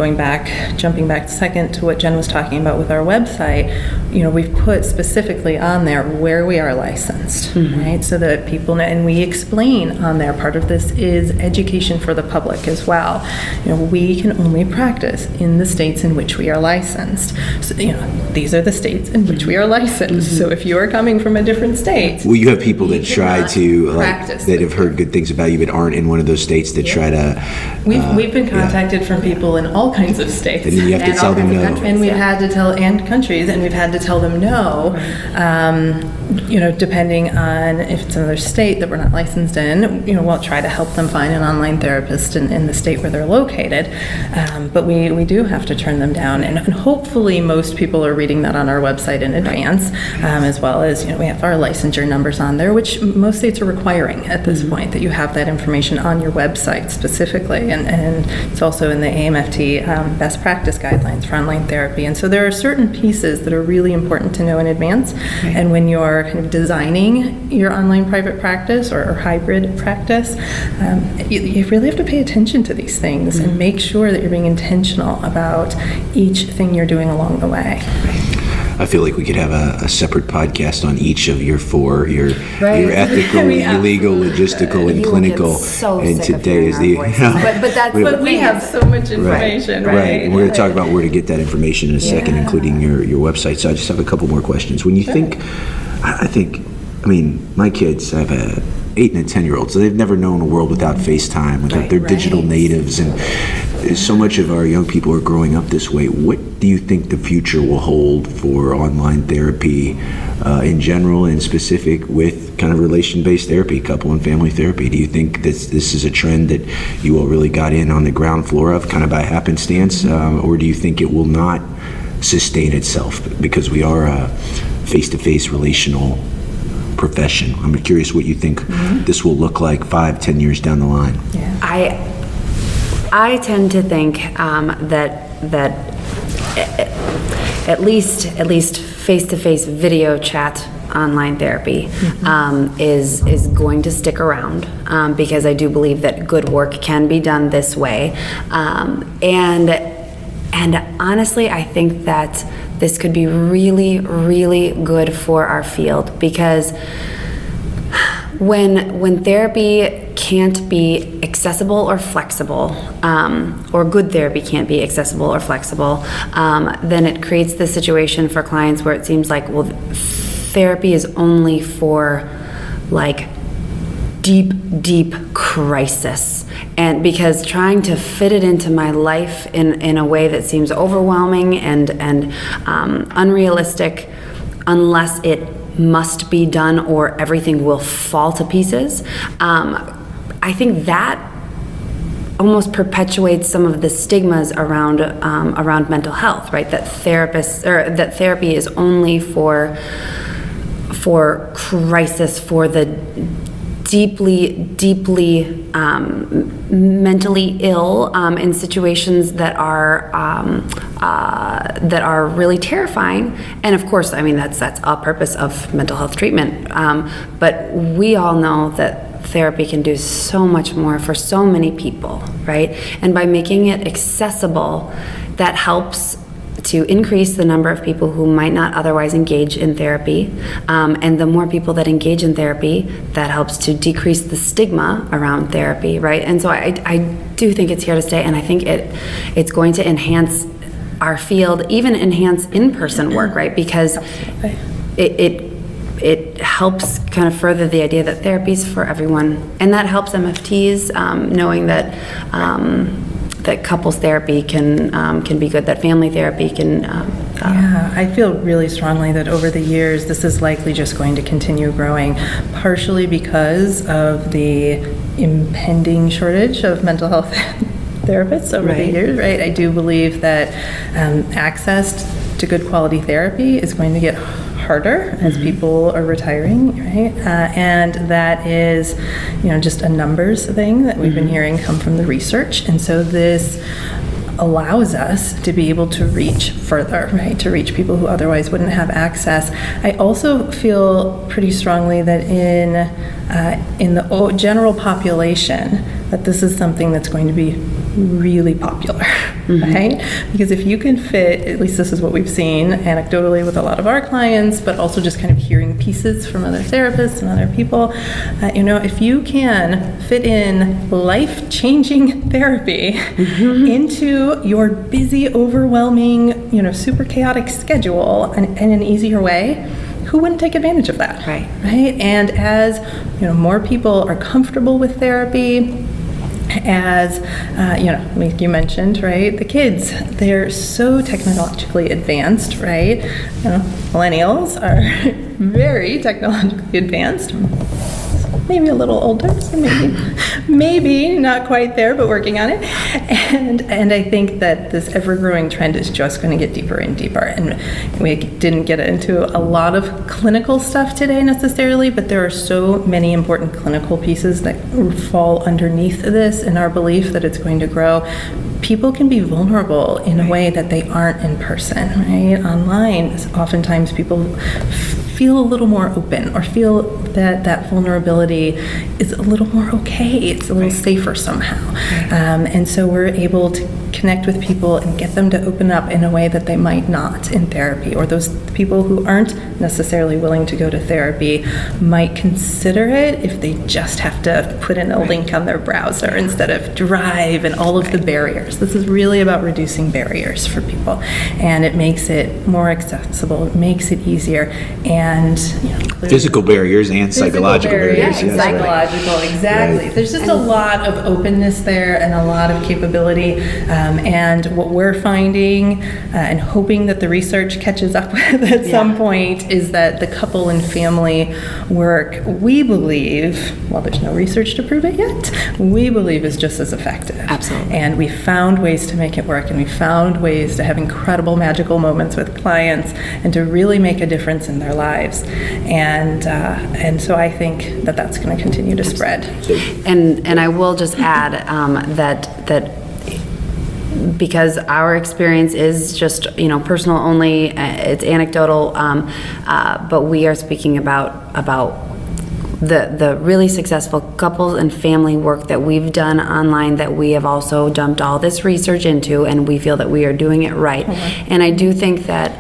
[SPEAKER 2] jumping back a second to what Jen was talking about with our website, we've put specifically on there where we are licensed, right? So that people know, and we explain on there, part of this is education for the public as well. We can only practice in the states in which we are licensed. So, these are the states in which we are licensed. So if you are coming from a different state,
[SPEAKER 4] well, you have people that try to
[SPEAKER 2] practice
[SPEAKER 4] that have heard good things about you but aren't in one of those states that try to.
[SPEAKER 2] We've been contacted from people in all kinds of states,
[SPEAKER 4] and then you have to tell them no.
[SPEAKER 2] And we've had to tell countries, and we've had to tell them no. Depending on if it's another state that we're not licensed in, we'll try to help them find an online therapist in the state where they're located. But we do have to turn them down, and hopefully most people are reading that on our website in advance, as well as we have our licensure numbers on there, which most states are requiring at this point, that you have that information on your website specifically, and it's also in the AAMFT best practice guidelines for online therapy. And so there are certain pieces that are really important to know in advance, and when you're kind of designing your online private practice or hybrid practice, you really have to pay attention to these things and make sure that you're being intentional about each thing you're doing along the way.
[SPEAKER 4] I feel like we could have a separate podcast on each of your four, your ethical, your legal, logistical, and clinical. And today is the.
[SPEAKER 2] But we have so much information, right?
[SPEAKER 4] And we're going to talk about where to get that information in a second, including your website. So I just have a couple more questions. When you think, I mean, my kids have a 8 and a 10-year-old, so they've never known a world without FaceTime, without their digital natives, and so much of our young people are growing up this way. What do you think the future will hold for online therapy in general and specific with kind of relation-based therapy, couple and family therapy? Do you think this is a trend that you all really got in on the ground floor of kind of by happenstance, or do you think it will not sustain itself because we are a face-to-face relational profession? I'm curious what you think this will look like 5-10 years down the line.
[SPEAKER 3] I tend to think that at least face-to-face video chat online therapy is going to stick around because I do believe that good work can be done this way, and honestly, I think that this could be really, really good for our field, because when therapy can't be accessible or flexible, or good therapy can't be accessible or flexible, then it creates the situation for clients where it seems like, well, therapy is only for like deep crisis, and because trying to fit it into my life in a way that seems overwhelming and unrealistic, unless it must be done or everything will fall to pieces. I think that almost perpetuates some of the stigmas around mental health, right? That therapy is only for crisis, for the deeply mentally ill, in situations that are really terrifying. And of course, I mean, that's a purpose of mental health treatment. But we all know that therapy can do so much more for so many people, right? And by making it accessible, that helps to increase the number of people who might not otherwise engage in therapy. And the more people that engage in therapy, that helps to decrease the stigma around therapy, right? And so I do think it's here to stay, and I think it's going to enhance our field, even enhance in-person work, right? Because it helps kind of further the idea that therapy is for everyone, and that helps MFTs knowing that that couples therapy can be good, that family therapy can.
[SPEAKER 2] I feel really strongly that over the years this is likely just going to continue growing, partially because of the impending shortage of mental health therapists over the years, right? I do believe that access to good quality therapy is going to get harder as people are retiring, right? And that is, just a numbers thing that we've been hearing come from the research. And so this allows us to be able to reach further, right? To reach people who otherwise wouldn't have access. I also feel pretty strongly that in in the general population that this is something that's going to be really popular, right? Because if you can fit, at least this is what we've seen anecdotally with a lot of our clients, but also just kind of hearing pieces from other therapists and other people, if you can fit in life-changing therapy into your busy, overwhelming, super chaotic schedule and in an easier way, who wouldn't take advantage of that?
[SPEAKER 3] Right.
[SPEAKER 2] Right? And as more people are comfortable with therapy, as like you mentioned, right, the kids, they're so technologically advanced, right? Millennials are very technologically advanced, maybe a little older, so maybe not quite there, but working on it. And I think that this ever-growing trend is just going to get deeper and deeper. And we didn't get into a lot of clinical stuff today necessarily, but there are so many important clinical pieces that fall underneath this in our belief that it's going to grow. People can be vulnerable in a way that they aren't in person, right? Online, oftentimes people feel a little more open or feel that vulnerability is a little more okay. It's a little safer somehow. And so we're able to connect with people and get them to open up in a way that they might not in therapy, or those people who aren't necessarily willing to go to therapy might consider it if they just have to put in a link on their browser instead of drive and all of the barriers. This is really about reducing barriers for people, and it makes it more accessible, it makes it easier, and
[SPEAKER 4] physical barriers and psychological barriers.
[SPEAKER 2] Yeah, psychological, exactly. There's just a lot of openness there and a lot of capability. And what we're finding and hoping that the research catches up with at some point is that the couple and family work, we believe, while there's no research to prove it yet, we believe is just as effective.
[SPEAKER 3] Absolutely.
[SPEAKER 2] And we found ways to make it work, and we found ways to have incredible magical moments with clients and to really make a difference in their lives. And so I think that that's going to continue to spread.
[SPEAKER 3] And I will just add that because our experience is just personal only, it's anecdotal, but we are speaking about the really successful couples and family work that we've done online, that we have also dumped all this research into, and we feel that we are doing it right. And I do think that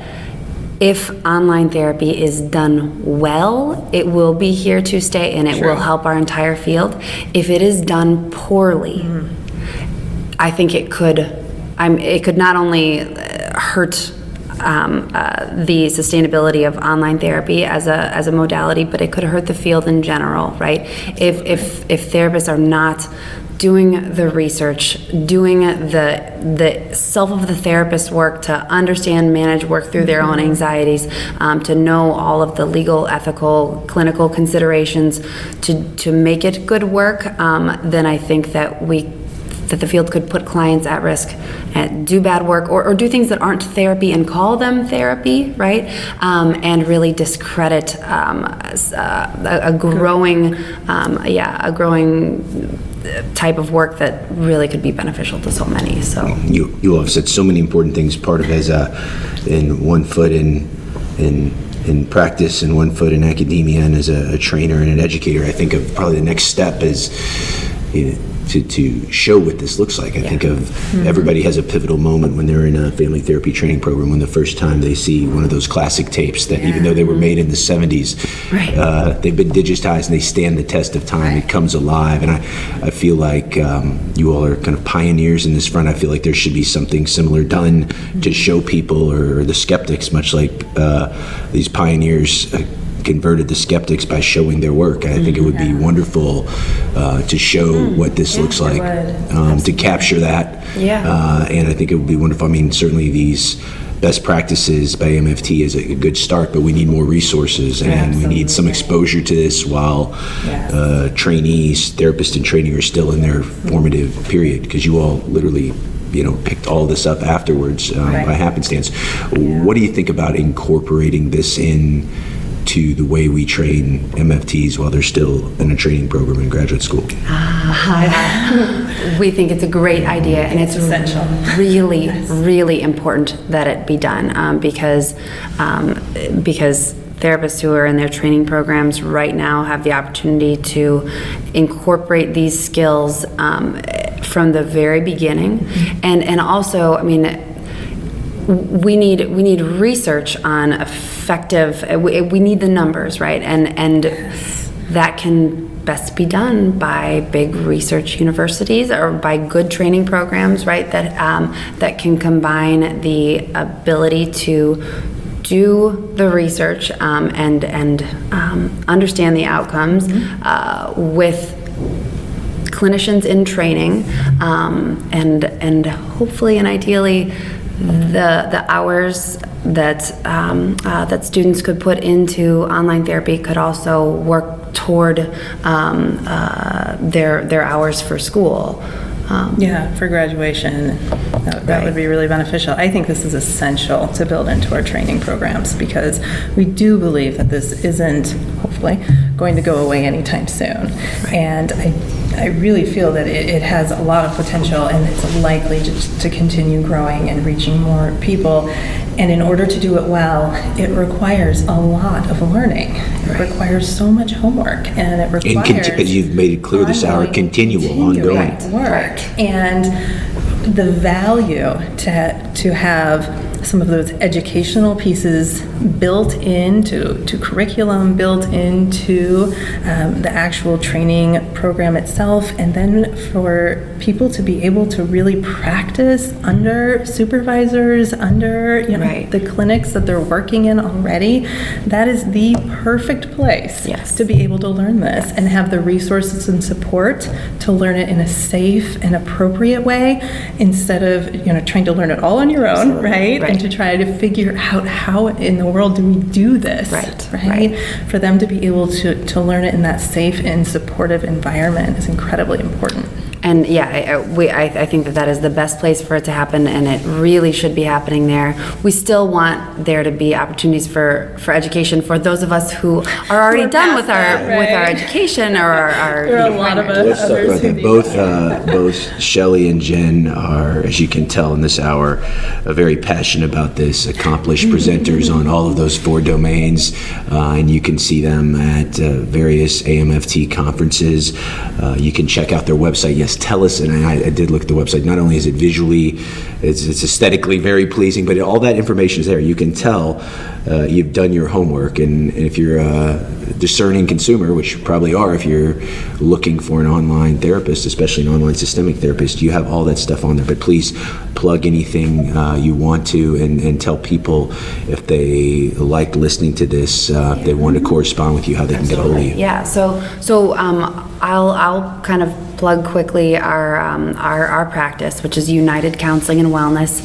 [SPEAKER 3] if online therapy is done well, it will be here to stay, and it will help our entire field. If it is done poorly, I think it could not only hurt the sustainability of online therapy as a modality, but it could hurt the field in general, right? If therapists are not doing the research, doing the self of the therapist work to understand, manage, work through their own anxieties, to know all of the legal, ethical, clinical considerations to make it good work, then I think that the field could put clients at risk and do bad work or do things that aren't therapy and call them therapy, right? And really discredit a growing type of work that really could be beneficial to so many. So
[SPEAKER 4] you all have said so many important things. Part of as in one foot in practice and one foot in academia, and as a trainer and an educator, I think of probably the next step is to show what this looks like. I think of everybody has a pivotal moment when they're in a family therapy training program, when the first time they see one of those classic tapes that even though they were made in the 70s, they've been digitized and they stand the test of time. It comes alive. And I feel like you all are kind of pioneers in this front. I feel like there should be something similar done to show people, or the skeptics, much like these pioneers converted the skeptics by showing their work. I think it would be wonderful to show what this looks like, to capture that. And I think it would be wonderful. I mean, certainly these best practices by AAMFT is a good start, but we need more resources, and we need some exposure to this while trainees, therapists in training are still in their formative period, because you all literally picked all this up afterwards by happenstance. What do you think about incorporating this in to the way we train MFTs while they're still in a training program in graduate school?
[SPEAKER 3] We think it's a great idea, and it's essential. Really important that it be done, because therapists who are in their training programs right now have the opportunity to incorporate these skills from the very beginning. And also, I mean, we need research on effective, we need the numbers, right? And that can best be done by big research universities or by good training programs, right? That can combine the ability to do the research and understand the outcomes with clinicians in training, and hopefully and ideally the hours that students could put into online therapy could also work toward their hours for school.
[SPEAKER 2] For graduation, that would be really beneficial. I think this is essential to build into our training programs because we do believe that this isn't, hopefully, going to go away anytime soon. And I really feel that it has a lot of potential and it's likely to continue growing and reaching more people. And in order to do it well, it requires a lot of learning. It requires so much homework, and it requires
[SPEAKER 4] you've made it clear this hour, continuing
[SPEAKER 2] work. And the value to have some of those educational pieces built into curriculum, built into the actual training program itself, and then for people to be able to really practice under supervisors, under the clinics that they're working in already. That is the perfect place to be able to learn this and have the resources and support to learn it in a safe and appropriate way instead of trying to learn it all on your own, right? And to try to figure out how in the world do we do this, right? For them to be able to learn it in that safe and supportive environment is incredibly important.
[SPEAKER 3] And I think that is the best place for it to happen, and it really should be happening there. We still want there to be opportunities for education for those of us who are already done with our education or our.
[SPEAKER 2] There are a lot of
[SPEAKER 4] Let's talk
[SPEAKER 2] others
[SPEAKER 4] about that. Both Shelly and Jen are, as you can tell in this hour, very passionate about this. Accomplished presenters on all of those 4 domains, and you can see them at various AAMFT conferences. You can check out their website. Yes, tell us, and I did look at the website. Not only is it visually, it's aesthetically very pleasing, but all that information is there. You can tell you've done your homework, and if you're a discerning consumer, which you probably are if you're looking for an online therapist, especially an online systemic therapist, you have all that stuff on there. But please plug anything you want to, and tell people if they like listening to this, if they want to correspond with you, how they can get a hold of you.
[SPEAKER 3] Yeah, so I'll kind of plug quickly our practice, which is United Counseling and Wellness.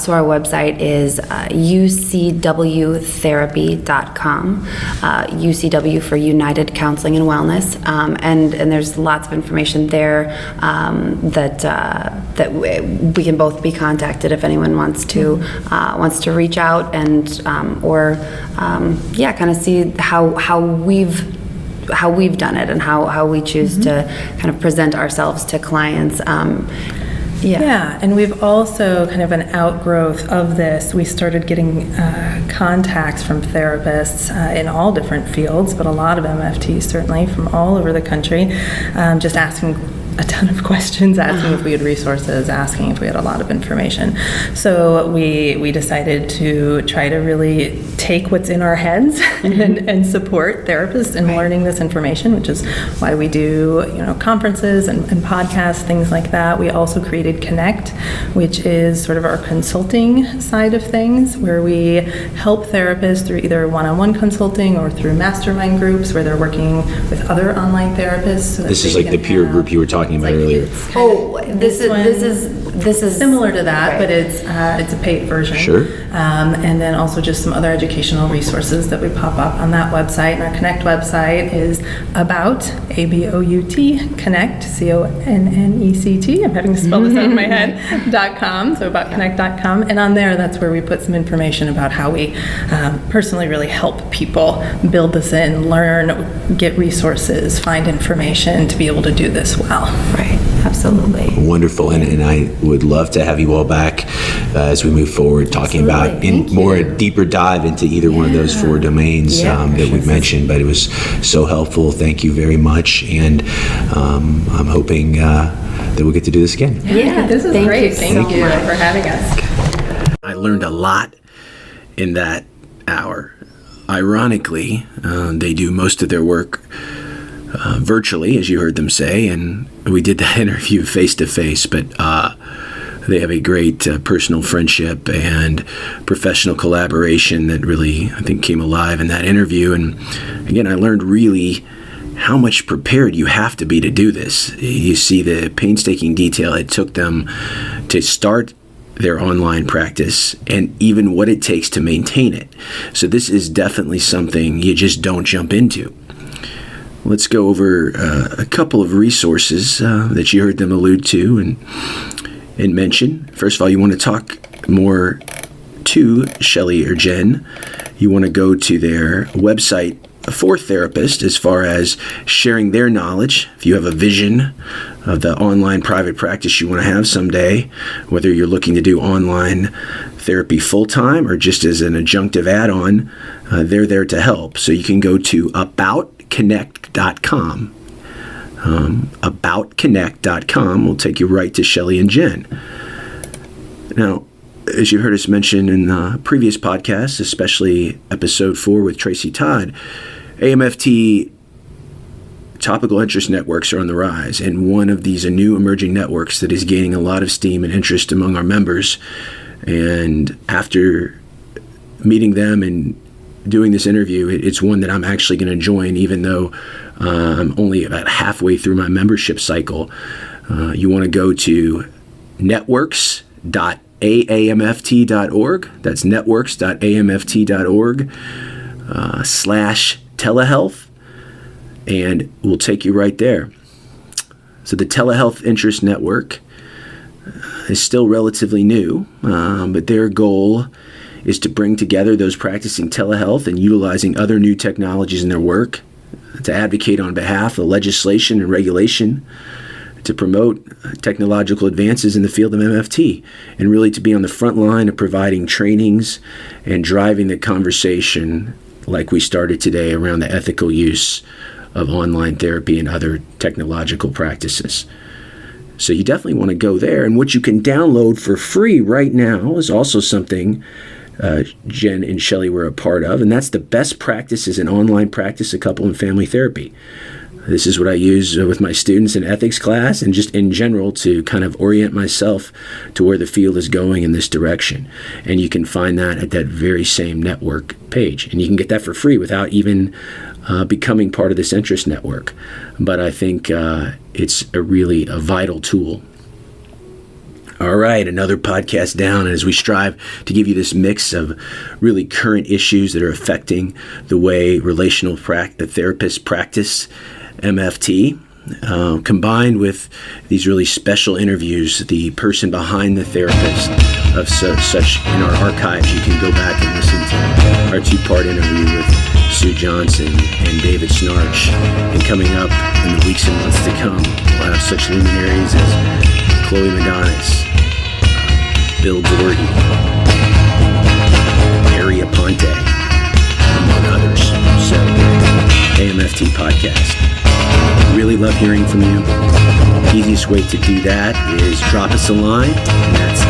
[SPEAKER 3] So our website is ucwtherapy.com. UCW for United Counseling and Wellness, and there's lots of information there that we can both be contacted if anyone wants to reach out and kind of see how we've done it and how we choose to kind of present ourselves to clients.
[SPEAKER 2] And we've also kind of an outgrowth of this. We started getting contacts from therapists in all different fields, but a lot of MFTs certainly from all over the country, just asking a ton of questions, asking if we had resources, asking if we had a lot of information. So we decided to try to really take what's in our heads and support therapists in learning this information, which is why we do conferences and podcasts, things like that. We also created Connect, which is sort of our consulting side of things, where we help therapists through either one-on-one consulting or through mastermind groups where they're working with other online therapists. So
[SPEAKER 4] this is like the peer group you were talking about earlier.
[SPEAKER 3] This is
[SPEAKER 2] similar to that, but it's a paid version.
[SPEAKER 4] Sure.
[SPEAKER 2] And then also just some other educational resources that we pop up on that website. And our Connect website is about ABOUT Connect CONNECT. I'm having to spell this out in my head. .com. So aboutconnect.com, and on there, that's where we put some information about how we personally really help people build this in, learn, get resources, find information to be able to do this well.
[SPEAKER 3] Right. Absolutely.
[SPEAKER 4] Wonderful, and I would love to have you all back as we move forward, talking about a deeper dive into either one of those 4 domains that we've mentioned. But it was so helpful. Thank you very much, and I'm hoping that we'll get to do this again.
[SPEAKER 2] Yeah, this is great. Thank you
[SPEAKER 3] much
[SPEAKER 2] for having us.
[SPEAKER 1] I learned a lot in that hour. Ironically, they do most of their work virtually, as you heard them say, and we did that interview face-to-face, but they have a great personal friendship and professional collaboration that really, I think, came alive in that interview. And again, I learned really how much prepared you have to be to do this. You see the painstaking detail it took them to start their online practice and even what it takes to maintain it. So this is definitely something you just don't jump into. Let's go over a couple of resources that you heard them allude to and mention. First of all, you want to talk more to Shelly or Jen. You want to go to their website for therapists as far as sharing their knowledge. If you have a vision of the online private practice you want to have someday, whether you're looking to do online therapy full-time or just as an adjunctive add-on, they're there to help. So you can go to aboutconnect.com. Aboutconnect.com will take you right to Shelly and Jen. Now, as you heard us mention in previous podcasts, especially episode 4 with Tracy Todd, AAMFT topical interest networks are on the rise, and one of these new emerging networks that is gaining a lot of steam and interest among our members. And after meeting them and doing this interview, it's one that I'm actually going to join, even though I'm only about halfway through my membership cycle. You want to go to networks.aamft.org. That's networks.aamft.org /telehealth, and we'll take you right there. So the Telehealth Interest Network is still relatively new, but their goal is to bring together those practicing telehealth and utilizing other new technologies in their work, to advocate on behalf of legislation and regulation, to promote technological advances in the field of MFT, and really to be on the front line of providing trainings and driving the conversation like we started today around the ethical use of online therapy and other technological practices. So you definitely want to go there. And what you can download for free right now is also something Jen and Shelly were a part of, and that's the best practices in online practice of couple and family therapy. This is what I use with my students in ethics class and just in general to kind of orient myself to where the field is going in this direction. And you can find that at that very same network page. And you can get that for free without even becoming part of this interest network. But I think it's a really vital tool. All right, another podcast down, and as we strive to give you this mix of really current issues that are affecting the way relational therapists practice MFT, combined with these really special interviews, the person behind the therapist of such in our archives. You can go back and listen to our 2-part interview with Sue Johnson and David Snarch. And coming up in the weeks and months to come, we'll have such luminaries as Chloe Madonis, Bill Doherty, Harry Aponte, among others. So, AAMFT podcast. Really love hearing from you. The easiest way to do that is drop us a line, and that's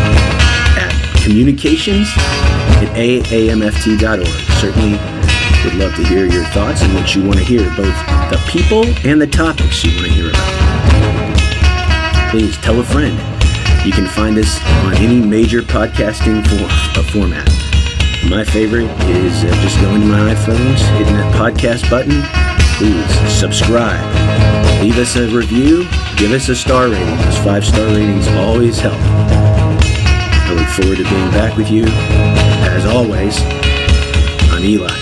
[SPEAKER 1] at communications@aamft.org. Certainly would love to hear your thoughts and what you want to hear, both the people and the topics you want to hear about. Please tell a friend. You can find us on any major podcasting format. My favorite is just going to my iPhones, hitting that podcast button. Please subscribe. Leave us a review. Give us a star rating. Those 5-star ratings always help. I look forward to being back with you. As always, I'm Eli.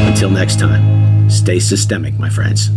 [SPEAKER 1] Until next time, stay systemic, my friends.